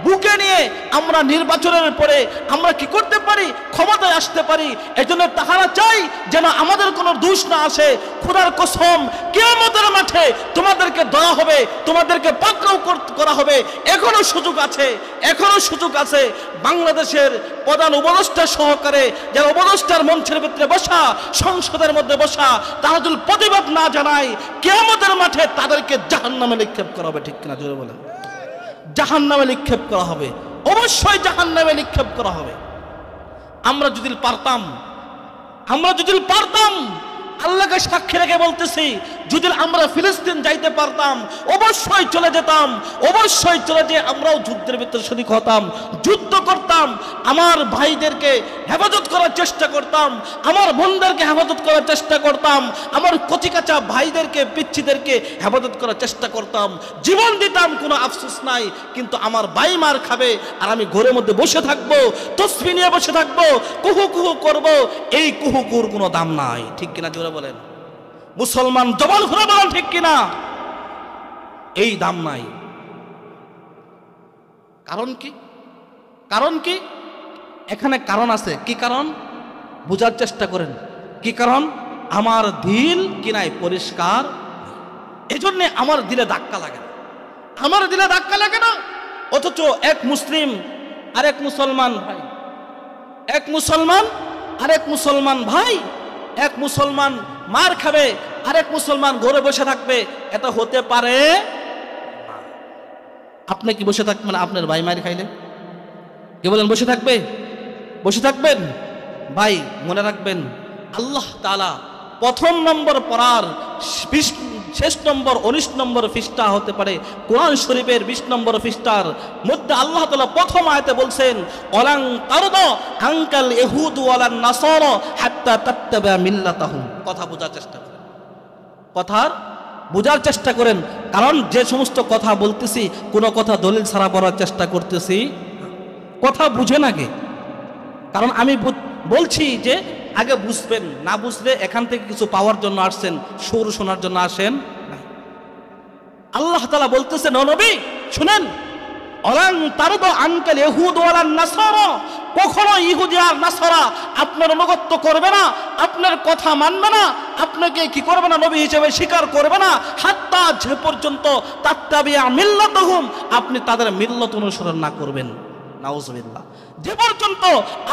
S1: বুকে নিয়ে আমরা নির্বাচনের পরে আমরা কি করতে পারি, ক্ষমতায় আসতে পারি। এজন্য তাহারা চাই যেন আমাদের কোনো দোষ না আসে। খোদার কসম, কিয়ামতের মাঠে তোমাদেরকে ধরা হবে, তোমাদেরকে পাকড়াও করা হবে। এখনো সুযোগ আছে, এখনো সুযোগ আছে। বাংলাদেশের প্রধান উপদেষ্টা সহকারে যারা উপদেষ্টার মঞ্চের ভিতরে বসা, সংসদের মধ্যে বসা, তারা যদি প্রতিবাদ না জানায়, কিয়ামতের মাঠে তাদেরকে জাহান্নামে নিক্ষেপ করা হবে, ঠিক কিনা? জোরে বলেন, জাহান্নামে নিক্ষেপ করা হবে, অবশ্যই জাহান্নামে নিক্ষেপ করা হবে। আমরা যদি পারতাম, আল্লাহকে সাক্ষী রেখে বলতেছি, যদি আমরা ফিলিস্তিন যাইতে পারতাম অবশ্যই চলে যেতাম, অবশ্যই চলে যেয়ে আমরাও যুদ্ধের ভিতরে শরীক হতাম, যুদ্ধ করতাম, আমার ভাইদেরকে হেফাজত করার চেষ্টা করতাম, আমার বোনদেরকে হেফাজত করার চেষ্টা করতাম, আমার কচিকাচা ভাইদেরকে পিচ্ছিদেরকে হেফাজত করার চেষ্টা করতাম, জীবন দিতাম, কোনো আফসোস নাই। কিন্তু আমার ভাই মার খাবে আর আমি ঘরের মধ্যে বসে থাকবো, তসবিহ নিয়ে বসে থাকবো, কুহু কুহু করবো, এই কুহু কুহুর কোনো দাম নাই, ঠিক কিনা? জোরে বলেন, মুসলমান জবান খুলে বলেন, ঠিক কিনা? এই দাম নাই। কারণ কি? কারণ কি? এখানে কারণ আছে। কি কারণ? বোঝার চেষ্টা করেন। কি কারণ? আমার দিল কি নাই, পরিষ্কার। এজন্য আমার দিলে ধাক্কা লাগে না, আমার দিলে ধাক্কা লাগে না। অথচ এক মুসলিম আরেক মুসলমান ভাই, এক মুসলমান আরেক মুসলমান ভাই, এক মুসলমান মার খাবে, আরেক মুসলমান ঘরে বসে থাকবে, এটা হতে পারে না। আপনি কি বসে থাকবেন? আপনার ভাই মার খাইলে কি বলেন বসে থাকবে? বসে থাকবেন? ভাই মনে রাখবেন, আল্লাহ তাআলা প্রথম নম্বর পড়ার শেষ নম্বর 19 নম্বর পৃষ্ঠা হতে পারে কোরআন শরীফের 20 নম্বর পৃষ্ঠার মধ্যে আল্লাহ তাআলা প্রথম আয়াতে বলছেন, অলাং তারদা আনকাল ইহুদ ওয়ালান নাসারা হাত্তা তাত্তাবা মিল্লাতাহুম। কথা বোঝার চেষ্টা করেন, কথার বোঝার চেষ্টা করেন। কারণ যে সমস্ত কথা বলতেছি কোনো কথা দলিল ছাড়া বলার চেষ্টা করতেছি, কথা বুঝেন আগে। কারণ আমি বলছি যে আগে বুঝবেন, না বুঝলে এখান থেকে কিছু পাওয়ার জন্য আসছেন, সুর শোনার জন্য আসেন না। আল্লাহ তাআলা বলতেছেন, ও নবী শুনেন, অলাং তারদা আনকাল ইহুদ ওয়ালান নাসারা, কখনো ইহুদি আর নাসারা আপনার অনুগত্য করবে না, আপনার কথা মানবে না, আপনাকে কি করবে না? নবী হিসেবে স্বীকার করবে না, হাত্তা যে পর্যন্ত তাত্তাবিয়া মিল্লাতাহুম, আপনি তাদের মিল্লত অনুসরণ না করবেন। নাউজুবিল্লাহ। যে পর্যন্ত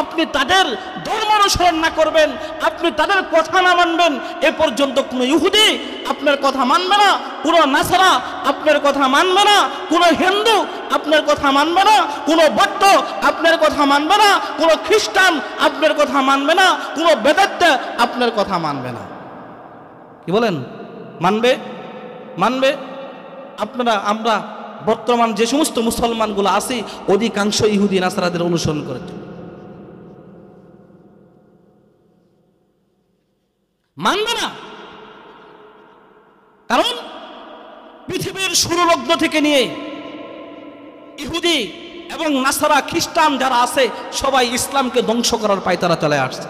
S1: আপনি তাদের ধর্ম অনুসরণ না করবেন, আপনি তাদের কথা না মানবেন, এ পর্যন্ত কোনো ইহুদি আপনার কথা মানবে না, কোনো নাসারা আপনার কথা মানবে না, কোনো হিন্দু আপনার কথা মানবে না, কোনো বৌদ্ধ আপনার কথা মানবে না, কোনো খ্রিস্টান আপনার কথা মানবে না, কোনো বেদাত্ত আপনার কথা মানবে না। কি বলেন? মানবে? মানবে? আপনারা আমরা বর্তমান যে সমস্ত মুসলমানগুলো আছি অধিকাংশ ইহুদি নাসারাদের অনুসরণ করে, মানবে না। কারণ পৃথিবীর শুরু লগ্ন থেকে নিয়ে ইহুদি এবং নাসারা খ্রিস্টান যারা আছে সবাই ইসলামকে ধ্বংস করার পায়তারা চলে আসছে।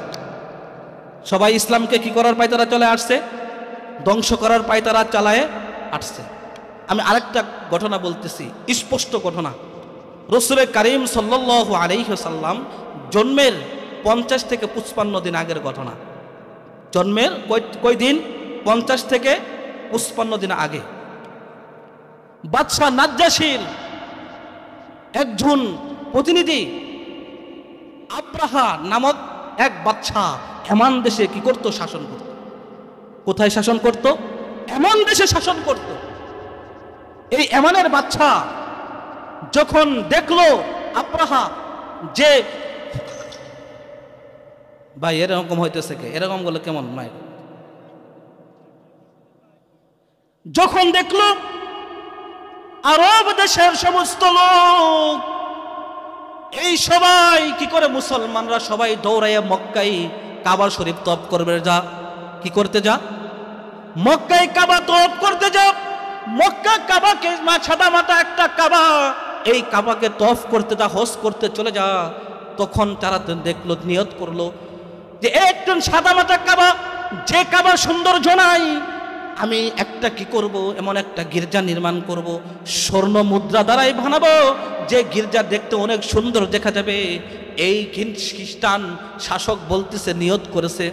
S1: সবাই ইসলামকে কি করার পায়তারা চলে আসছে? ধ্বংস করার পায়তারা চালায় আসছে। আমি আরেকটা ঘটনা বলতেছি, স্পষ্ট ঘটনা। রাসূল কারীম সাল্লাল্লাহু আলাইহি ওয়াসাল্লাম জন্মের 50 থেকে 55 দিন আগের ঘটনা। জন্মের কয় দিন? 50 থেকে 55 দিন আগে বাদশাহ নাজ্জাশীর একজন প্রতিনিধি আব্রাহা নামক এক বাদশাহ এমন দেশে কি করত? শাসন করত। কোথায় শাসন করত? এমন দেশে শাসন করত। এই এমনের বাদশাহ যখন দেখলো আব্রাহা যে ভাই এরকম হইতেছে, কে এরকম বলে কেমন মাই, যখন দেখলো আরব দেশের সমস্ত লোক এই সবাই কি করে, মুসলমানরা সবাই দৌড়াইয়া মক্কায় কাবা শরীফ তওয়াফ করবে, যা কি করতে যা, মক্কায় কাবা তওয়াফ করতে যা। মক্কা কাবাকে সাদা মাটা একটা কাবা, এই কাবাকে তওয়াফ করতে যা, হজ করতে চলে যা। তখন তারা দেখলো, নিয়ত করলো যে একজন সাদা মাটা কাবা, যে কাবা সৌন্দর্য নাই, আমি একটা কি করব, এমন একটা গির্জা নির্মাণ করব, স্বর্ণ মুদ্রা দ্বারাই বানাবো, যে গির্জা দেখতে অনেক সুন্দর দেখা যাবে। এই খ্রিস্টান শাসক বলতেছে, নিয়ত করেছে,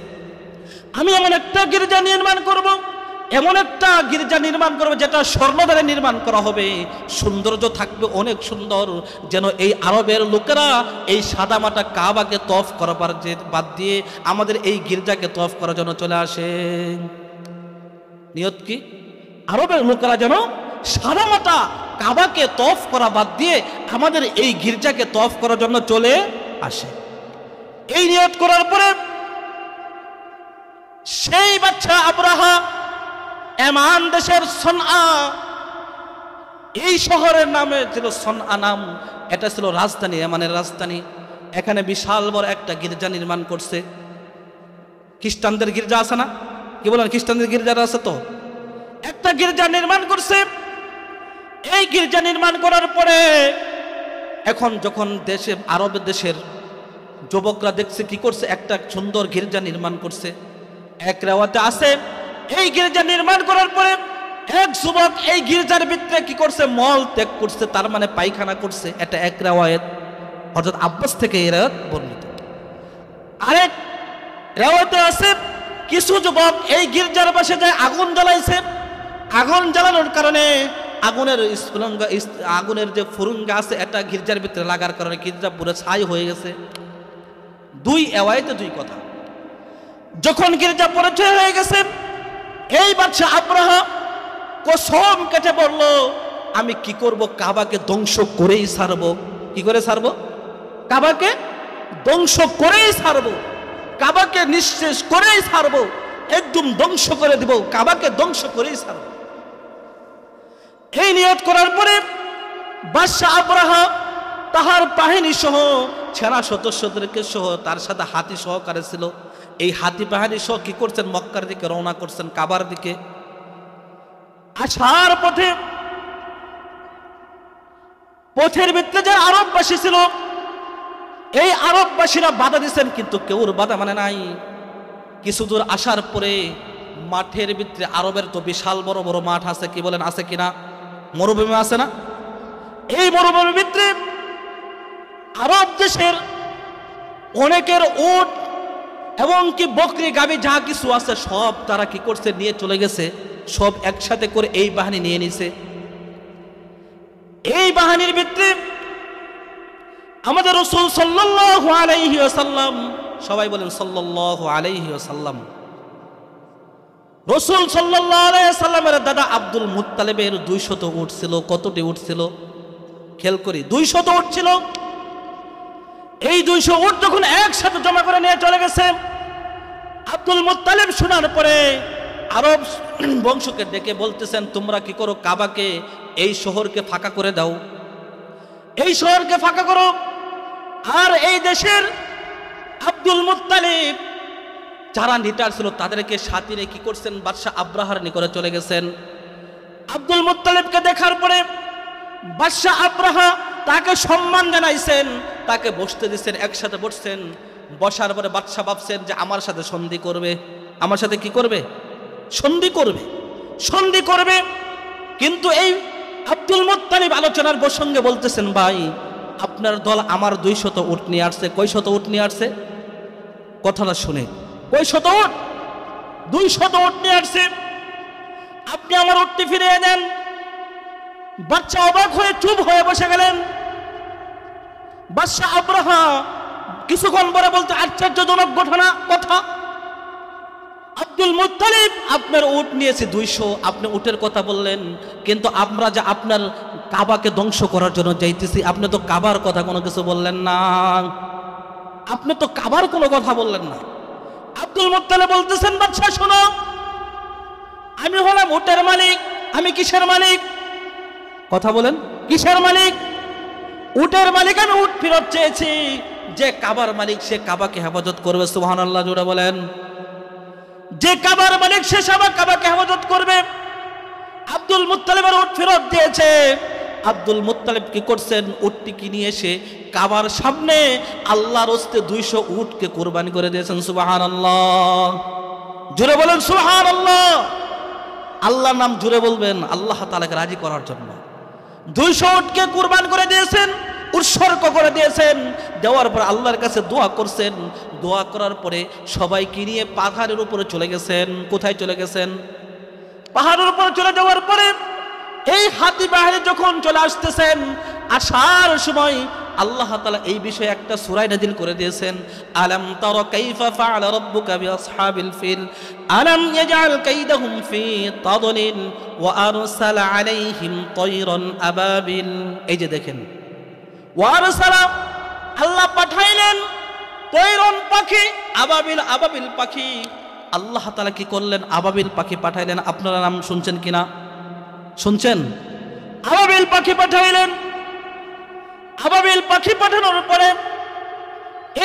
S1: আমি এমন একটা গির্জা নির্মাণ করব, এমন একটা গির্জা নির্মাণ করবে যেটা স্বর্ণ দ্বারা নির্মাণ করা হবে, সৌন্দর্য থাকবে অনেক সুন্দর, যেন এই আরবের লোকেরা এই সাদামাটা কাবাকে তওয়াফ করবার যে বাদ দিয়ে আমাদের এই গির্জাকে তওয়াফ করার জন্য চলে আসে। নিয়ত কি? আরবের লোকেরা যেন সাদামাটা কাবাকে তওয়াফ করা বাদ দিয়ে আমাদের এই গির্জাকে তওয়াফ করার জন্য চলে আসে। এই নিয়ত করার পরে সেই বাদশা আব্রাহা এমান দেশের সনআ, এই শহরের নামে ছিল সনআ নাম, এটা ছিল রাজধানী, এমানের রাজধানী। এখানে বিশাল বড় একটা গির্জা নির্মাণ করছে। খ্রিস্টানদের গির্জা আছে না? কি বলেন? খ্রিস্টানদের গির্জা আছে তো, একটা গির্জা নির্মাণ করছে। এই গির্জা নির্মাণ করার পরে এখন যখন দেশে আরব দেশের যুবকরা দেখছে কি করছে, একটা সুন্দর গির্জা নির্মাণ করছে। এক রেওয়াতে আছে এই গির্জা নির্মাণ করার পরে এক যুবক এই গির্জার ভিতরে কি করছে, মল ত্যাগ করছে, তার মানে পায়খানা করছে। এটা এক রেওয়ায়েত, হযরত আব্বাস থেকে এই রেওয়ায়েত বর্ণিত। আরেক রেওয়ায়েতে আছে কিছু যুবক এই গির্জার পাশে যায় আগুন জ্বালাইছে। আগুন জ্বালানোর কারণে আগুনের যে ফুরুঙ্গা আছে এটা গির্জার ভিতরে লাগার কারণে গির্জা পুরো ছাই হয়ে গেছে। দুই রেওয়ায়েতে দুই কথা। যখন গির্জা পরিচয় হয়ে গেছে, এই বাদশা আব্রাহা কসম কেটে বলল, আমি কি করব, কাবাকে ধ্বংস করেই ছাড়বো। কি করে ছাড়বো? কাবাকে ধ্বংস করেই ছাড়বো, কাবাকে নিঃশেষ করেই ছাড়বো, একদম ধ্বংস করে দিব, কাবাকে ধ্বংস করেই ছাড়বো। এই নিয়ত করার পরে বাদশাহ আবরাহা তাহার বাহিনী সহ সেনা সদস্যদেরকে সহ তার সাথে হাতি সহকারে ছিল, এই হাতি বাহিনী সহ কি করছেন, মক্কার দিকে রওনা করছেন, কাবার দিকে। আসার পথের ভিতরে যে আরববাসী ছিল, এই আরববাসীরা বাধা দিচ্ছেন, কিন্তু কেউর বাধা মানে নাই। কিছু দূর আসার পরে মাঠের ভিতরে, আরবের তো বিশাল বড় বড় মাঠ আছে, কি বলেন, আছে কিনা? মরুভূমি আছে না? এই মরুভূমির ভিতরে আরব দেশের অনেকের উট এবং কি বকরি গাভী যা কিছু আছে সব তারা কি করছে, নিয়ে চলে গেছে, সব একসাথে করে এই বাহিনী নিয়ে নিছে। এই বাহিনীর ভিতরে আমাদের রাসূল সাল্লাল্লাহু আলাইহি ওয়াসাল্লাম, সবাই বলেন সাল্লাল্লাহু আলাইহি ওয়াসাল্লাম, রাসূল সাল্লাল্লাহু আলাইহি ওয়াসাল্লামের দাদা আব্দুল মুত্তালিবের 200 উট ছিল। কতটি উট ছিল খেয়াল করি, 200 উট ছিল। এই 200 উট যখন একসাথে জমা করে নিয়ে চলে গেছে, আব্দুল মুত্তালিব শোনার পরে আরব বংশকে ডেকে বলতেছেন, তোমরা কি করো, কাবাকে, এই শহরকে ফাঁকা করে দাও, এই শহরকে ফাঁকা করো। আর এই দেশের আব্দুল মুত্তালিব যারা লিডার ছিল তাদেরকে সাথে নিয়ে কি করছেন, বাদশাহ আব্রাহার নিকটে চলে গেছেন। আব্দুল মুত্তালিবকে দেখার পরে বাদশাহ আব্রাহা তাকে সম্মান জানাইছেন, তাকে বসতে দিচ্ছেন, একসাথে বসছেন। বসার পরে বাদশাহ ভাবছেন যে আমার সাথে সন্ধি করবে, আমার সাথে কি করবে, সন্ধি করবে, সন্ধি করবে। কিন্তু এই আব্দুল মুত্তালিব আলোচনার প্রসঙ্গে বলতেছেন, ভাই আপনার দল আমার 200 উট নিয়ে আসছে। কয় শত উট নিয়ে আসছে? কথাটা শুনে, কয় শত উট? 200 উট নিয়ে আসছে। আপনি আমার উটটি ফিরিয়ে দেন। বাদশা অবাক হয়ে চুপ হয়ে বসে গেলেন। বাদশা আব্রাহা কিছুক্ষণ পরে বলতে, আশ্চর্যজনক ঘটনা কথা, আব্দুল মুত্তালিব আপনার উট নিয়েছে 200, আপনি উটের কথা বললেন, কিন্তু আমরা যে আপনার কাবাকে ধ্বংস করার জন্য যাইতেছি, আপনি তো কাবার কথা কোনো কিছু বললেন না, আপনি তো কাবার কোনো কথা বললেন না। আব্দুল মুত্তালিব বলতেছেন, বাদশা শোনো, আমি হলাম উটের মালিক। আমি কিসের মালিক? কথা বলেন, কিসের মালিক? উটের মালিক। আমি উট ফেরত চেয়েছি। যে কাবার মালিক সে কাবাকে হেফাজত করবে। সুবহানাল্লাহ জোরে বলেন। যে কাবার মালিক সে কাবাকে হেফাজত করবে। আব্দুল মুত্তালিবের উট ফেরত দিয়েছে। আব্দুল মুত্তালিব কি করছেন, উটটিকে নিয়ে এসে কাবার সামনে আল্লাহর হস্তে 200 উটকে কুরবানি করে দিয়েছেন। সুবহানাল্লাহ জোরে বলেন, সুবহানাল্লাহ। আল্লাহর নাম জোরে বলবেন, আল্লাহ তাআলাকে রাজি করার জন্য 200 উটকে কুরবান করে দিয়েছেন, উৎসর্গ করে দিয়েছেন। দেওয়ার পর আল্লাহর কাছে দোয়া করছেন। দোয়া করার পরে সবাইকে নিয়ে পাহাড়ের উপরে চলে গেছেন। কোথায় চলে গেছেন? পাহাড়ের উপরে চলে যাওয়ার পরে এই হাতি বাহিনী যখন চলে আসতেছেন, আসার সময় আল্লাহ তাআলা এই বিষয়ে একটা সূরা নাযিল করে দিয়েছেন। আলাম তারা কাইফা ফাআলা রাব্বুকা বিআসহাবিল ফিল আলাম ইয়াজআল কাইদাহুম ফি তাদলিল ওয়া আরসালা আলাইহিম তায়রান আবাবিল। এই যে দেখেন, ওয়া আরসালা, আল্লাহ পাঠাইলেন তায়রান পাখি, আবাবিল, আবাবিল পাখি। আল্লাহ তাআলা কি করলেন? আবাবিল পাখি পাঠাইলেন। আপনারা নাম শুনছেন কিনা? শুনছেন? আবাবিল পাখি পাঠাইলেন। আবাবিল পাখি পাঠানোর পরে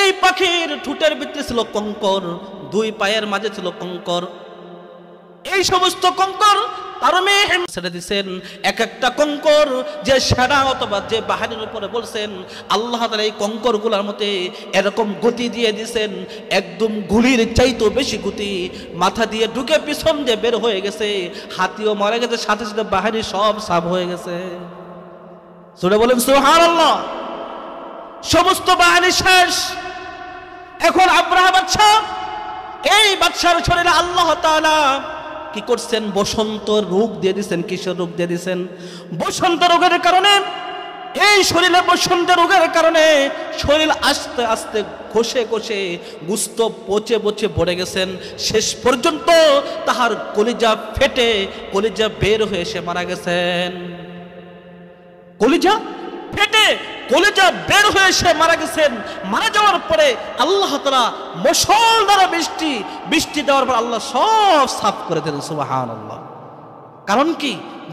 S1: এই পাখির ঠোঁটের ভিতরে ছিল কঙ্কর, 2 পায়ের মাঝে ছিল কঙ্কর। এই সমস্ত কঙ্কর ছেড়ে দিচ্ছেন। এক একটা কঙ্কর যে সেনা অথবা যে বাহিনীর উপরে বলছেন, আল্লাহ তাআলা এই কঙ্কর গুলার মধ্যে এরকম গতি দিয়ে দিছেন, একদম গুলির চাইতেও বেশি গতি, মাথা দিয়ে ঢুকে পিছন দিয়ে বের হয়ে গেছে। হাতিও মারা গেছে, সাথে সাথে বাহিনী সব সাফ হয়ে গেছে। সুরে বলেন সুবহানাল্লাহ। সমস্ত বাহিনী শেষ। এখন আব্রাহা বাদশা, এই বাদশার শরীরে আল্লাহ তাআলা কি করছেন? বসন্ত রোগ দিয়ে দিচ্ছেন। কিসের রোগ দিয়ে দিচ্ছেন? বসন্ত রোগের কারণে, এই শরীরে বসন্ত রোগের কারণে শরীর আস্তে আস্তে ঘষে ঘষে গুস্ত পচে পচে পড়ে গেছেন। শেষ পর্যন্ত তাহার কলিজা ফেটে কলিজা বের হয়ে সে মারা গেছেন। কলিজা ফেটে কলিজা বের হয়ে সে মারা গেছেন। মারা যাওয়ার পরে আল্লাহ তাআলা মুষলধারে বৃষ্টি দেওয়ার পর আল্লাহ সব সাফ করে দিলেন। সুবহানাল্লাহ। কারণ কি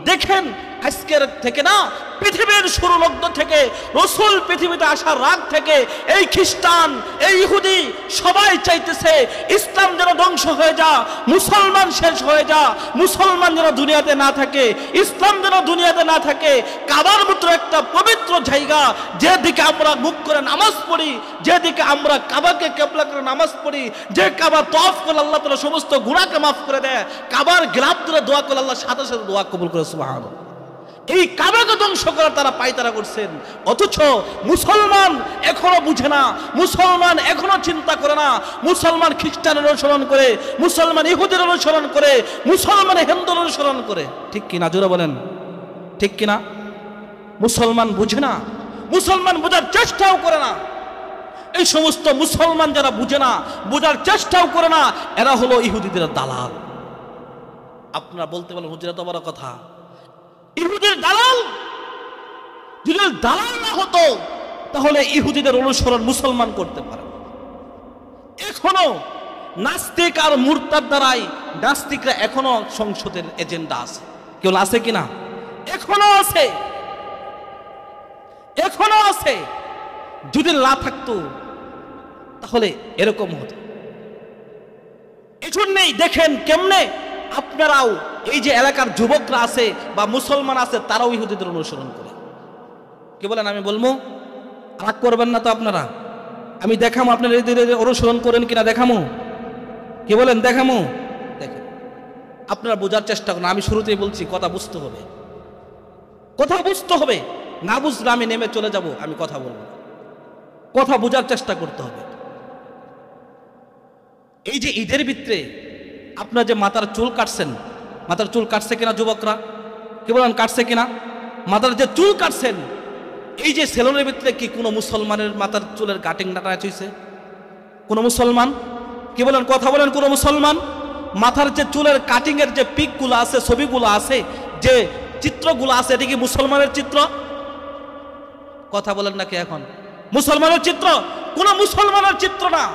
S1: দেখেন, আজকের থেকে না, পৃথিবীর শুরু লগ্ন থেকে, রাসূল পৃথিবীতে আসার রাগ থেকে এই খ্রিস্টান, এই ইহুদি সবাই চাইতেছে ইসলাম যেন ধ্বংস হয়ে যা, মুসলমান শেষ হয়ে যা, মুসলমান যেন দুনিয়াতে না থাকে, ইসলাম যেন দুনিয়াতে না থাকে। কাবার মতো একটা পবিত্র জায়গা, যেদিকে আমরা মুখ করে নামাজ পড়ি, যেদিকে আমরা কাবাকে কিবলা করে নামাজ পড়ি, যে কাবা তওয়াফ করলে আল্লাহ তাআলা সমস্ত গুনাহকে মাফ করে দেয়, কাবার গিলাফ ধরে দোয়া করলে আল্লাহ সাথে সাথে দোয়া কবুল করে। সুবহানাল্লাহ। এই কাবাকে ধ্বংস করার তারা পায়তারা করছেন, অথচ মুসলমান এখনো বুঝে না, মুসলমান এখনো চিন্তা করে না। মুসলমান খ্রিস্টানের অনুসরণ করে, মুসলমান ইহুদির অনুসরণ করে, মুসলমান হিন্দুর অনুসরণ করে। ঠিক কিনা জোরে বলেন, ঠিক কিনা? মুসলমান বুঝে না, মুসলমান বোঝার চেষ্টাও করে না। এই সমস্ত মুসলমান যারা বুঝে না, বোঝার চেষ্টাও করে না, এরা হলো ইহুদিদের দালাল। আপনারা বলতে পারেন হুজুর এত বড় কথা, ইহুদির দালাল? যদি দালাল না হতো তাহলে ইহুদিদের অনুসরণ মুসলমান করতে পারে। এখনো নাস্তিক আর মুরতাদ দ্বারাই, নাস্তিকরা এখনো সংসদের এজেন্ডা আছে। কেউ আছে কিনা? এখনো আছে, এখনো আছে। যদি না থাকতো তাহলে এরকম হতো। এজন্যই দেখেন কেমনে আপনারাও, এই যে এলাকার যুবকরা আছে বা মুসলমান আছে, তারাও ইহুদিদের অনুসরণ করে। কি বলেন? আমি বলবো, রাগ করবেন না তো আপনারা? আমি দেখামো আপনারা এদের অনুসরণ করেন কিনা, দেখামো। কি বলেন? দেখামো। দেখেন, আপনারা বোঝার চেষ্টা করুন। আমি শুরুতেই বলছি, কথা বুঝতে হবে, কথা বুঝতে হবে। না বুঝলে আমি নেমে চলে যাব, আমি কথা বলবো। কথা বোঝার চেষ্টা করতে হবে। এই যে ঈদের ভিতরে আপনার যে মাথার চুল কাটছেন, মাথার চুল কাটছে কিনা যুবকরা? কি বলেন, কাটছে কিনা? মাথার যে চুল কাটছেন, এই যে সেলুনের ভিতরে কি কোনো মুসলমানের মাথার চুলের কাটিং ডাটা হয়েছে? কোন মুসলমান? কি বলেন, কথা বলেন, কোন মুসলমান? মাথার যে চুলের কাটিং এর যে পিকগুলো আছে, ছবিগুলো আছে, যে চিত্রগুলো আছে, এটা কি মুসলমানের চিত্র? কথা বলেন নাকি এখন? মুসলমানের চিত্র? কোন মুসলমানের চিত্র না।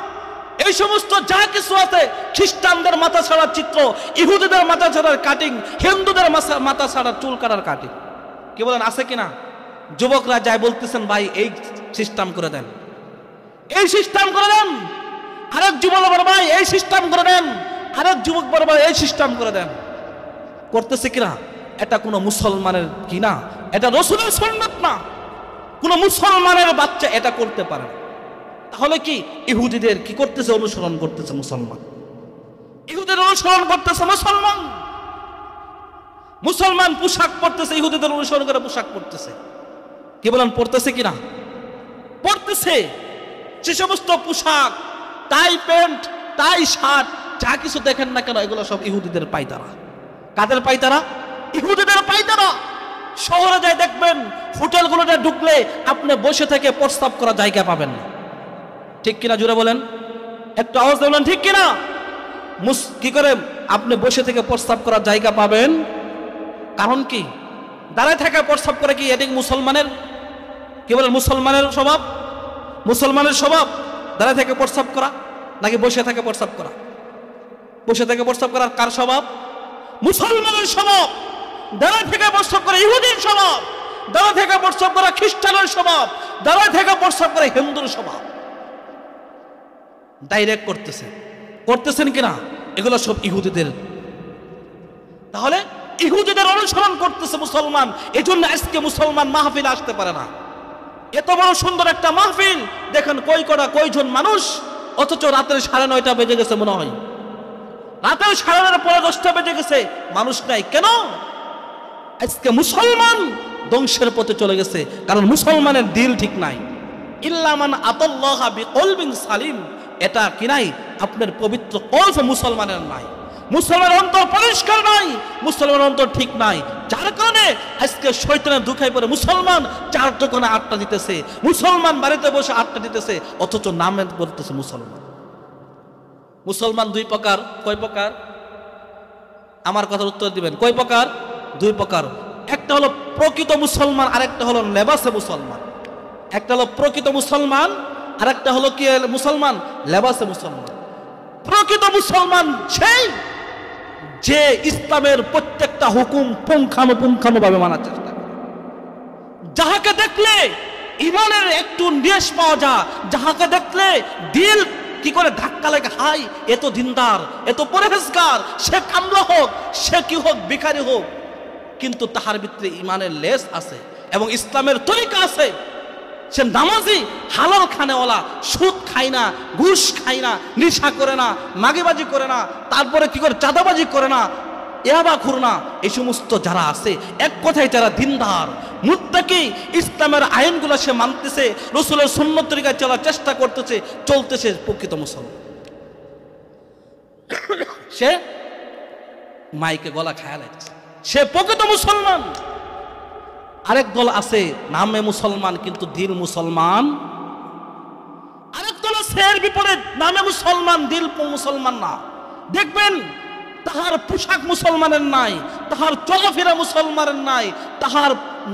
S1: এই সমস্ত যা কিছু আছে, খ্রিস্টানদের মাথা ছাড়ার চিত্র, ইহুদিদের মাথা ছাড়ার কাটিং, হিন্দুদের মাথা ছাড়ার চুল কাটার কাটিং। কি বলেন, আছে কিনা? যুবকরা যাই বলতেছেন, ভাই এই সিস্টেম করে দেন, এই সিস্টেম করে দেন। আরেক যুবক বলে, ভাই এই সিস্টেম করে দেন। আরেক যুবক বলে, ভাই এই সিস্টেম করে দেন। করতেছে কিনা? এটা কোনো মুসলমানের কিনা, এটা রাসূলের সুন্নাত না। কোন মুসলমানের বাচ্চা এটা করতে পারে না। তাহলে কি ইহুদিদের কি করতেছে? অনুসরণ করতেছে মুসলমান। ইহুদিদের অনুসরণ করতেছে মুসলমান। মুসলমান পোশাক পরতেছে, ইহুদিদের অনুসরণ করে পোশাক পরতেছে। কি বলেন, পরতেছে কিনা? পরতেছে। যে সমস্ত পোশাক, টাই প্যান্ট, টাই শার্ট, যা কিছু দেখেন না কেন, এগুলো সব ইহুদিদের পায়তারা। কাদের পায়তারা? ইহুদিদের পায়তারা। শহরে যাই দেখবেন, হোটেলগুলোতে ঢুকলে আপনি বসে থেকে প্রস্তাব করা জায়গা পাবেন না। ঠিক কিনা জোরে বলেন, একটু আওয়াজ বলেন, ঠিক কিনা? কি করে আপনি বসে থেকে প্রস্তাব করার জায়গা পাবেন? কারণ কি? দাঁড়ায় থাকা প্রস্তাব করে কি এদিক মুসলমানের? কি বলেন, মুসলমানের স্বভাব? মুসলমানের স্বভাব দাঁড়ায় থেকে প্রস্তাব করা নাকি বসে থেকে প্রস্তাব করা? বসে থেকে প্রস্তাব করার কার স্বভাব? মুসলমানের স্বভাব। দাঁড়ায় থেকে প্রস্তাব করে ইহুদির স্বভাব, দাঁড়ায় থেকে প্রস্তাব করা খ্রিস্টানের স্বভাব, দাঁড়ায় থেকে প্রস্তাব করে হিন্দুর স্বভাব। ডাইরেক্ট করতেছেন কিনা? এগুলো সব ইহুদিদের। তাহলে ইহুদিদের অনুসরণ করতেছে মুসলমান। এই জন্য আজকে মুসলমান মাহফিল আসতে পারে না। এত বড় সুন্দর একটা মাহফিল দেখেন, কয়জন মানুষ, অথচ রাতের 9:30 বেজে গেছে মনে হয়। রাতের 9:30 পরে 10টা বেজে গেছে, মানুষ নাই কেন? আজকে মুসলমান ধ্বংসের পথে চলে গেছে, কারণ মুসলমানের দিল ঠিক নাই। ইল্লামান আতাল্লাহা বিকলবিন সালিম, এটা কি নাই? আপনার পবিত্র কলব মুসলমানের নাই, মুসলমানের অন্তর পরিষ্কার নাই, মুসলমানের অন্তর ঠিক নাই। যার কারণে আজকে শয়তানের দুখায় পড়ে মুসলমান 4 দোকানে আড্ডা দিতেছে, মুসলমান বাড়িতে বসে আড্ডা দিতেছে, অথচ নামে বলতেছে মুসলমান। মুসলমান 2 প্রকার। কয় প্রকার? আমার কথার উত্তর দিবেন। কয় প্রকার? 2 প্রকার। একটা হলো প্রকৃত মুসলমান, আরেকটা হলো লেবাসে মুসলমান। একটা হলো প্রকৃত মুসলমান, আরেকটা হলো কি মুসলমান? লেবাসে মুসলমান। প্রকৃত মুসলমান সেই যে ইসলামের প্রত্যেকটা হুকুম পুঙ্খানুপুঙ্খানুভাবে মানার চেষ্টা করে, যাহাকে দেখলে ইমানের একটু নিশ পাওয়া যায়, যাহাকে দেখলে দিল কি করে ধাক্কা লাগে, হাই এত দিনদার, এত পরহেজগার, সে কামলা হোক, সে কি হোক, ভিখারি হোক, কিন্তু তাহার ভিতরে ইমানের লেস আছে এবং ইসলামের তরিকা আছে। সে নামাজি, হালাল খানেওয়ালা, সুদ খায় না, ঘুষ খায় না, নেশা করে না, মাগিবাজি করে না, তারপরে কি করে চাঁদাবাজি করে না, ইয়াবাখুর না। এই সমস্ত যারা আছে, এক কথায় যারা দিনদার মুত্তাকি, ইসলামের আইনগুলো সে মানতেছে, রাসূলের সুন্নত তরিকায় চলার চেষ্টা করতেছে, চলতেছে, প্রকৃত মুসলমান। সে মাইকে গলা খায়া লাগছে, সে প্রকৃত মুসলমান। আরেক দল আছে নামে মুসলমান কিন্তু দিল মুসলমান। আরেক দল আছে এর বিপরীত, নামে মুসলমান দিল মুসলমান না। দেখবেন তাহার পোশাক মুসলমানের নাই, তাহার চলাফেরা মুসলমানের নাই, তাহার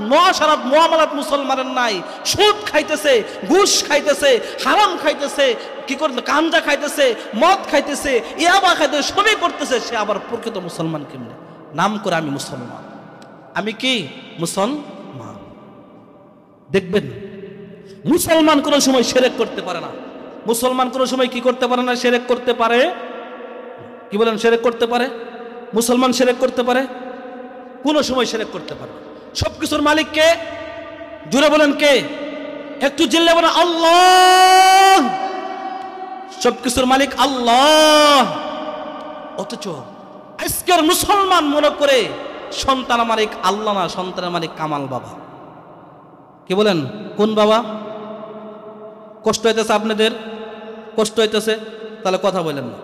S1: মুআশারাত মুআমালাত মুসলমানের নাই। সুদ খাইতেছে, ঘুষ খাইতেছে, হারাম খাইতেছে, কি করে গাঁজা খাইতেছে, মদ খাইতেছে, ইয়াবা খাইতেছে, সবই করতেছে। সে আবার প্রকৃত মুসলমান কেমনে? নাম করে আমি মুসলমান, আমি কি মুসলমান। দেখবেন মুসলমান কোনো সময় শিরক করতে পারে না। মুসলমান কোনো সময় কি করতে পারে না? শিরক করতে পারে। কি বলেন? শিরক করতে পারে। মুসলমান শিরক করতে পারে? কোনো সময় শিরক করতে পারে। সবকিছুর মালিক কে? জুড়ে বলেন কে? একটু জিল্লে বলেন আল্লাহ। সবকিছুর মালিক আল্লাহ। অথচ আজকের মুসলমান মনে করে সন্তানের মালিক আল্লাহ না, সন্তানের মালিক কামাল বাবা। কি বলেন? কোন বাবা? কষ্ট হইতেছে আপনাদের? কষ্ট হইতেছে? তাহলে কথা বলেন না।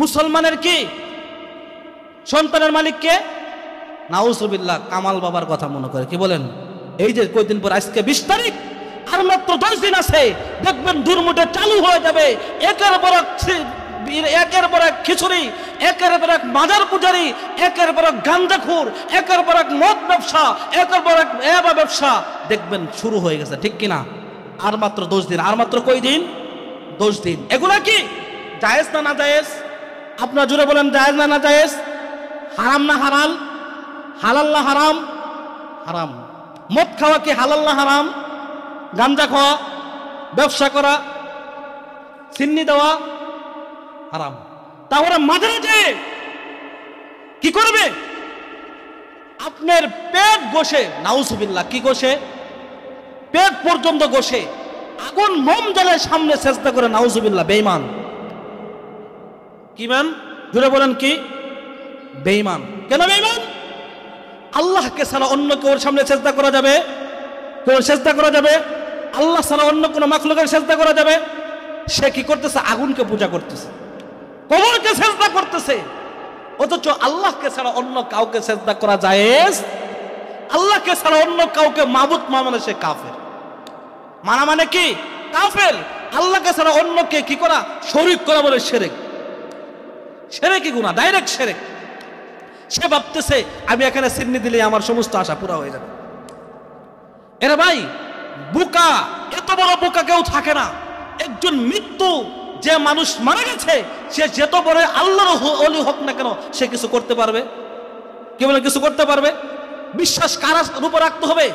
S1: মুসলমানের কি সন্তানের মালিক কে? নাউজুবিল্লাহ, কামাল বাবার কথা মনে করে। কি বলেন? এই যে কয়দিন পর, আজকে 20 তারিখ, আর মাত্র 10 দিন আছে, দেখবেন দুর্মুটে চালু হয়ে যাবে একের পর এক খিচুড়ি, একের পর এক মাজার পূজারি, একের পর এক গাঞ্জাখোর, একের পর এক মদ ব্যবসা, একের পর এক এবা ব্যবসা দেখবেন শুরু হয়ে গেছে। ঠিক কিনা? আর মাত্র 10 দিন। আর মাত্র কয় দিন? 10 দিন। এগুলা কি জায়েজ না না জায়েজ? আপনারা জুড়ে বলেন জায়েজ না না জায়েজ? হারাম না হালাল? হালাল না হারাম? হারাম। মদ খাওয়া কি হালাল না হারাম? গাঞ্জা খাওয়া, ব্যবসা করা, চিন্নি দেওয়া হারাম। তাহলে মাঝে যে কি করবে? আপনার পেট বসে, নাউজুবিল্লাহ, কি বসে? পেট পর্যন্ত বসে আগুন মোম জ্বালায় সামনে সেজদা করে, নাউজুবিল্লাহ, বেঈমান। কি মান? জুড়ে বলেন কি? বেঈমান। কেন বেঈমান? আল্লাহকে ছাড়া অন্য কেউ সামনে সেজদা করা যাবে? কেউ সেজদা করা যাবে? আল্লাহ ছাড়া অন্য কোনো মাখলুকের সেজদা করা যাবে? সে কি করতেছে? আগুনকে পূজা করতেছে, কবরকে সেজদা করতেছে। অথচ আল্লাহকে ছাড়া অন্য কাউকে সেজদা করা জায়েজ। আল্লাহকে ছাড়া অন্য কাউকে মাবুদ মানে সে কাফের। মানা মানে কি? কাফের। আল্লাহকে ছাড়া অন্যকে কি করা? শরীক করা বলে শিরক। শিরকি গুনাহ, ডাইরেক্ট শিরক। সে ভাবতেছে আমি এখানে সিন্নি দিলে আমার সমস্ত আশা পুরা হয়ে যাবে। এরা ভাই বোকা, এত বড় বোকা কেউ থাকে না। একজন মৃত্যু যে মানুষ মারা গেছে, সে যত বড় আল্লাহর ওলি হোক না কেন, সে কিছু করতে পারবে? কি বলে কিছু করতে পারবে? বিশ্বাস কার উপর রাখতে হবে?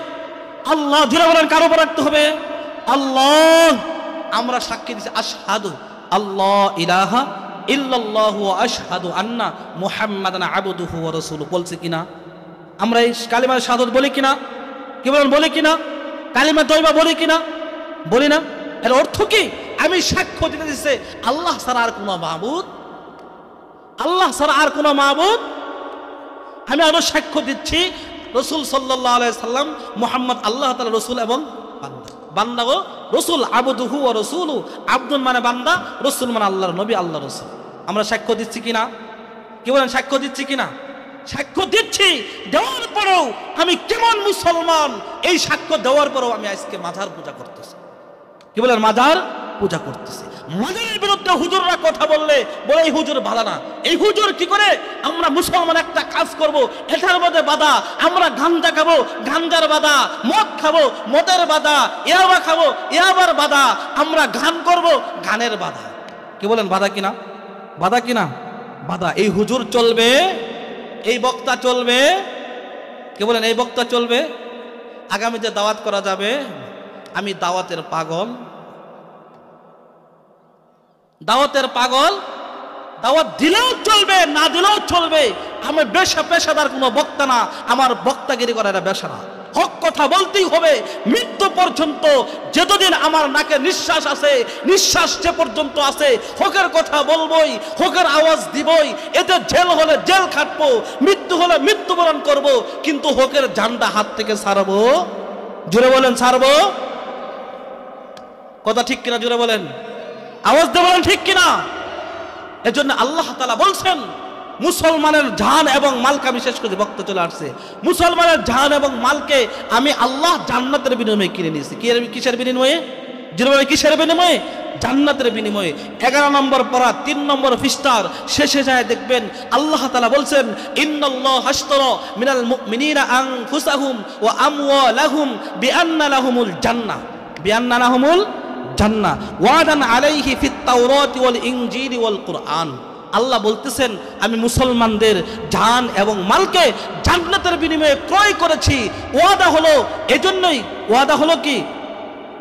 S1: আল্লাহ। জুড়ে বলেন কার উপর রাখতে হবে? আল্লাহ। আমরা সাক্ষী দিচ্ছি, আশহাদু আল্লাহ ইলাহা ইল্লাল্লাহু ওয়া আশহাদু আন্না মুহাম্মাদান আবদুহু ওয়া রাসূলুহু। বলছি কিনা? আমরা এই কালিমা শাহাদাত বলি কিনা? কি বলেন, বলি কিনা? কালিমা তয়বা বলি কিনা? বলি না? এর অর্থ কি? আমি সাক্ষ্য দিতে দিচ্ছে আল্লাহ ছাড়া আর কোনো মাবুদ, আল্লাহ ছাড়া আর কোনো মাবুদ। আমি আরো সাক্ষ্য দিচ্ছি রাসূল সাল্লাল্লাহু আলাইহি সাল্লাম মুহাম্মদ আল্লাহ তাআলা রাসূল এবং বান্দা। বান্দা ও রাসূল, আবদুহু ওয়া রাসূলু। আব্দুন মানে বান্দা, রাসূল মানে আল্লাহর নবী, আল্লাহর রাসূল। আমরা সাক্ষ্য দিচ্ছি কিনা? কি বলেন, সাক্ষ্য দিচ্ছি কিনা? সাক্ষ্য দিচ্ছি। দেওয়ার পরেও আমি কেমন মুসলমান, এই সাক্ষ্য দেওয়ার পরেও আমি আজকে মাজার পূজা করতেছি। কি বলেন? মাজার পূজা করতেছি। মাজারের বিরুদ্ধে হুজুররা কথা বললে বলে এই হুজুর বাধা না। এই হুজুর কি করে আমরা মুসলমান একটা কাজ করব, এটার মধ্যে বাধা। আমরা গাঞ্জা খাবো, গাঞ্জার বাধা। মদ খাবো, মদের বাধা। ইয়াবা খাবো, ইয়াবার বাধা। আমরা গান করব, গানের বাধা। কি বলেন, বাধা কিনা? বাধা কিনা? বাধা। এই হুজুর চলবে, এই বক্তা চলবে। কি বলেন, এই বক্তা চলবে? আগামীতে দাওয়াত করা যাবে। আমি দাওয়াতের পাগল, দাওয়াতের পাগল। দাওয়াত দিলেও চলবে, না দিলেও চলবে। আমি পেশাদার কোনো বক্তা না, আমার বক্তাগিরি করা এটা পেশা না। হক কথা বলতেই হবে মৃত্যু পর্যন্ত। যতদিন আমার নাকে নিঃশ্বাস আছে, নিঃশ্বাস যে পর্যন্ত আছে, হকের কথা বলবই, হকের আওয়াজ দিবই। এতে জেল হলে জেল খাটবো, মৃত্যু হলে মৃত্যুবরণ করব, কিন্তু হকের ঝান্ডা হাত থেকে ছাড়বো। জোরে বলেন, ছাড়বো। কথা ঠিক কিনা? জোরে বলেন, আওয়াজ দিয়ে বলেন ঠিক কিনা? এজন্য আল্লাহ তাআলা বলছেন মুসলমানের জান এবং মালকে, আমি শেষ করে বক্তা চলে আসছে, মুসলমানের জান এবং মালকে আমি আল্লাহ জান্নাতের বিনিময়ে কিনে নিয়েছি। কিসের বিনিময়ে? যেভাবে কিসের বিনিময়ে? জান্নাতের বিনিময়ে। 11 নম্বর পারা 3 নম্বর পৃষ্ঠার শেষে যায় দেখবেন আল্লাহ তাআলা বলছেন ইন্নাল্লাহা আশতারা মিনাল মুমিনিনা আনফুসাহুম ওয়া আমওয়ালাহুম বিআন্না লাহুমুল জান্নাহ, বিআন্না লাহুমুল জান্নাহ ওয়াদান আলাইহি ফিত তাওরাতি ওয়াল ইনজিলি ওয়াল কুরআন। আল্লাহ বলতেছেন আমি মুসলমানদের জান এবং মালকে জান্নাতের বিনিময়ে ক্রয় করেছি। ওয়াদা হলো, এজন্যই ওয়াদা হলো কি?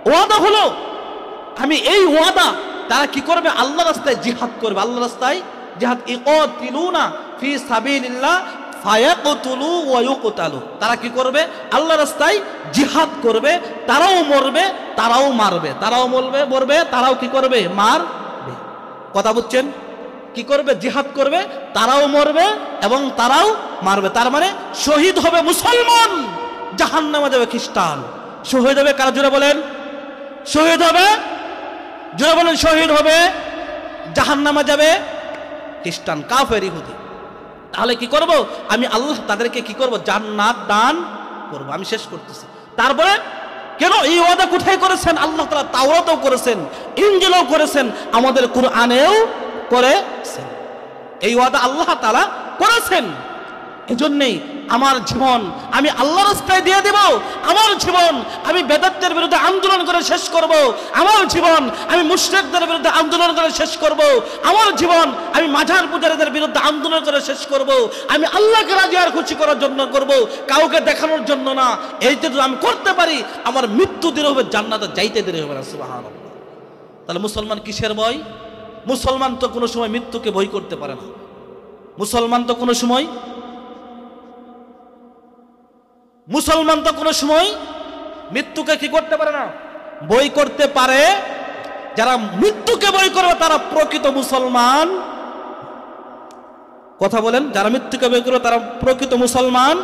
S1: ওয়াদা হলো আমি এই ওয়াদা, তারা কি করবে? আল্লাহ রাস্তায় জিহাদ করবে। আল্লাহ রাস্তায় জিহাদ, ইকাতিলুনা ফি সাবিলিল্লাহ ফায়াকতুলু ওয়া ইউকতালু। তারা কি করবে? আল্লাহ রাস্তায় জিহাদ করবে, তারাও মরবে, তারাও মারবে। তারাও মরবে, তারাও কি করবে? মারবে। কথা বুঝছেন? কি করবে? জিহাদ করবে, তারাও মরবে এবং তারাও মারবে। তার মানে শহীদ হবে মুসলমান, জাহান্নামে যাবে খ্রিস্টান। শহীদ হবে কারা? জোরে বলেন, শহীদ হবে। জোরে বলেন, শহীদ হবে। জাহান্নামে যাবে খ্রিস্টান, কাফের, ইহুদি। তাহলে কি করব? আমি আল্লাহ তাদেরকে কি করব? জান্নাত দান করব। আমি শেষ করতেছি। তারপরে কেন এই ওয়াদা কোথায় করেছেন? আল্লাহ তাআলা তাওরাতেও করেছেন, ইনজিলেও করেছেন, আমাদের কুরআনেও করেছেন। এই ওয়াদা আল্লাহ তাআলা করেছেন। এজন্যই আমার জীবন আমি আল্লাহ রাস্তায় দিয়ে দেব। আমার জীবন আমি বেদাতের বিরুদ্ধে আন্দোলন করে শেষ করব। আমার জীবন আমি মুশরিকদের বিরুদ্ধে আন্দোলন করে শেষ করব। আমার জীবন আমি মাজার পূজারীদের বিরুদ্ধে আন্দোলন করে শেষ করব। আমি আল্লাহকে রাজি আর খুশি করার জন্য করব, কাউকে দেখানোর জন্য না। এইটা যদি আমি করতে পারি, আমার মৃত্যু দেরি হবে, জান্নাতে যাইতে দেরি হবে না। সুবহানাল্লাহ। তাহলে মুসলমান কিসের ভয়? মুসলমান তো কোনো সময় মৃত্যুকে ভয় করতে পারে না। মুসলমান তো কোনো সময় মৃত্যুকে কি করতে পারে না? বই করতে পারে। যারা মৃত্যুকে বই করবে তারা প্রকৃত মুসলমান। কথা বলেন, যারা মৃত্যুকে বই করবে তারা প্রকৃত মুসলমান।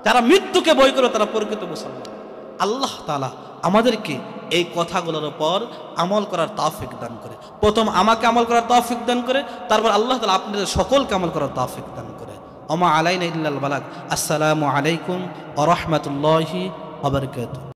S1: যারা মৃত্যুকে বই করবে তারা প্রকৃত মুসলমান। আল্লাহ তাআলা আমাদেরকে এই কথাগুলোর উপর আমল করার তৌফিক দান করে। প্রথম আমাকে আমল করার তৌফিক দান করে, তারপর আল্লাহ তাআলা আপনাদের সকলকে আমল করার তৌফিক দান করে। ওমা আলাইনা ইল্লাল বালাগ। আসসালামু আলাইকুম ওয়া রাহমাতুল্লাহি ওয়া বারাকাতুহু।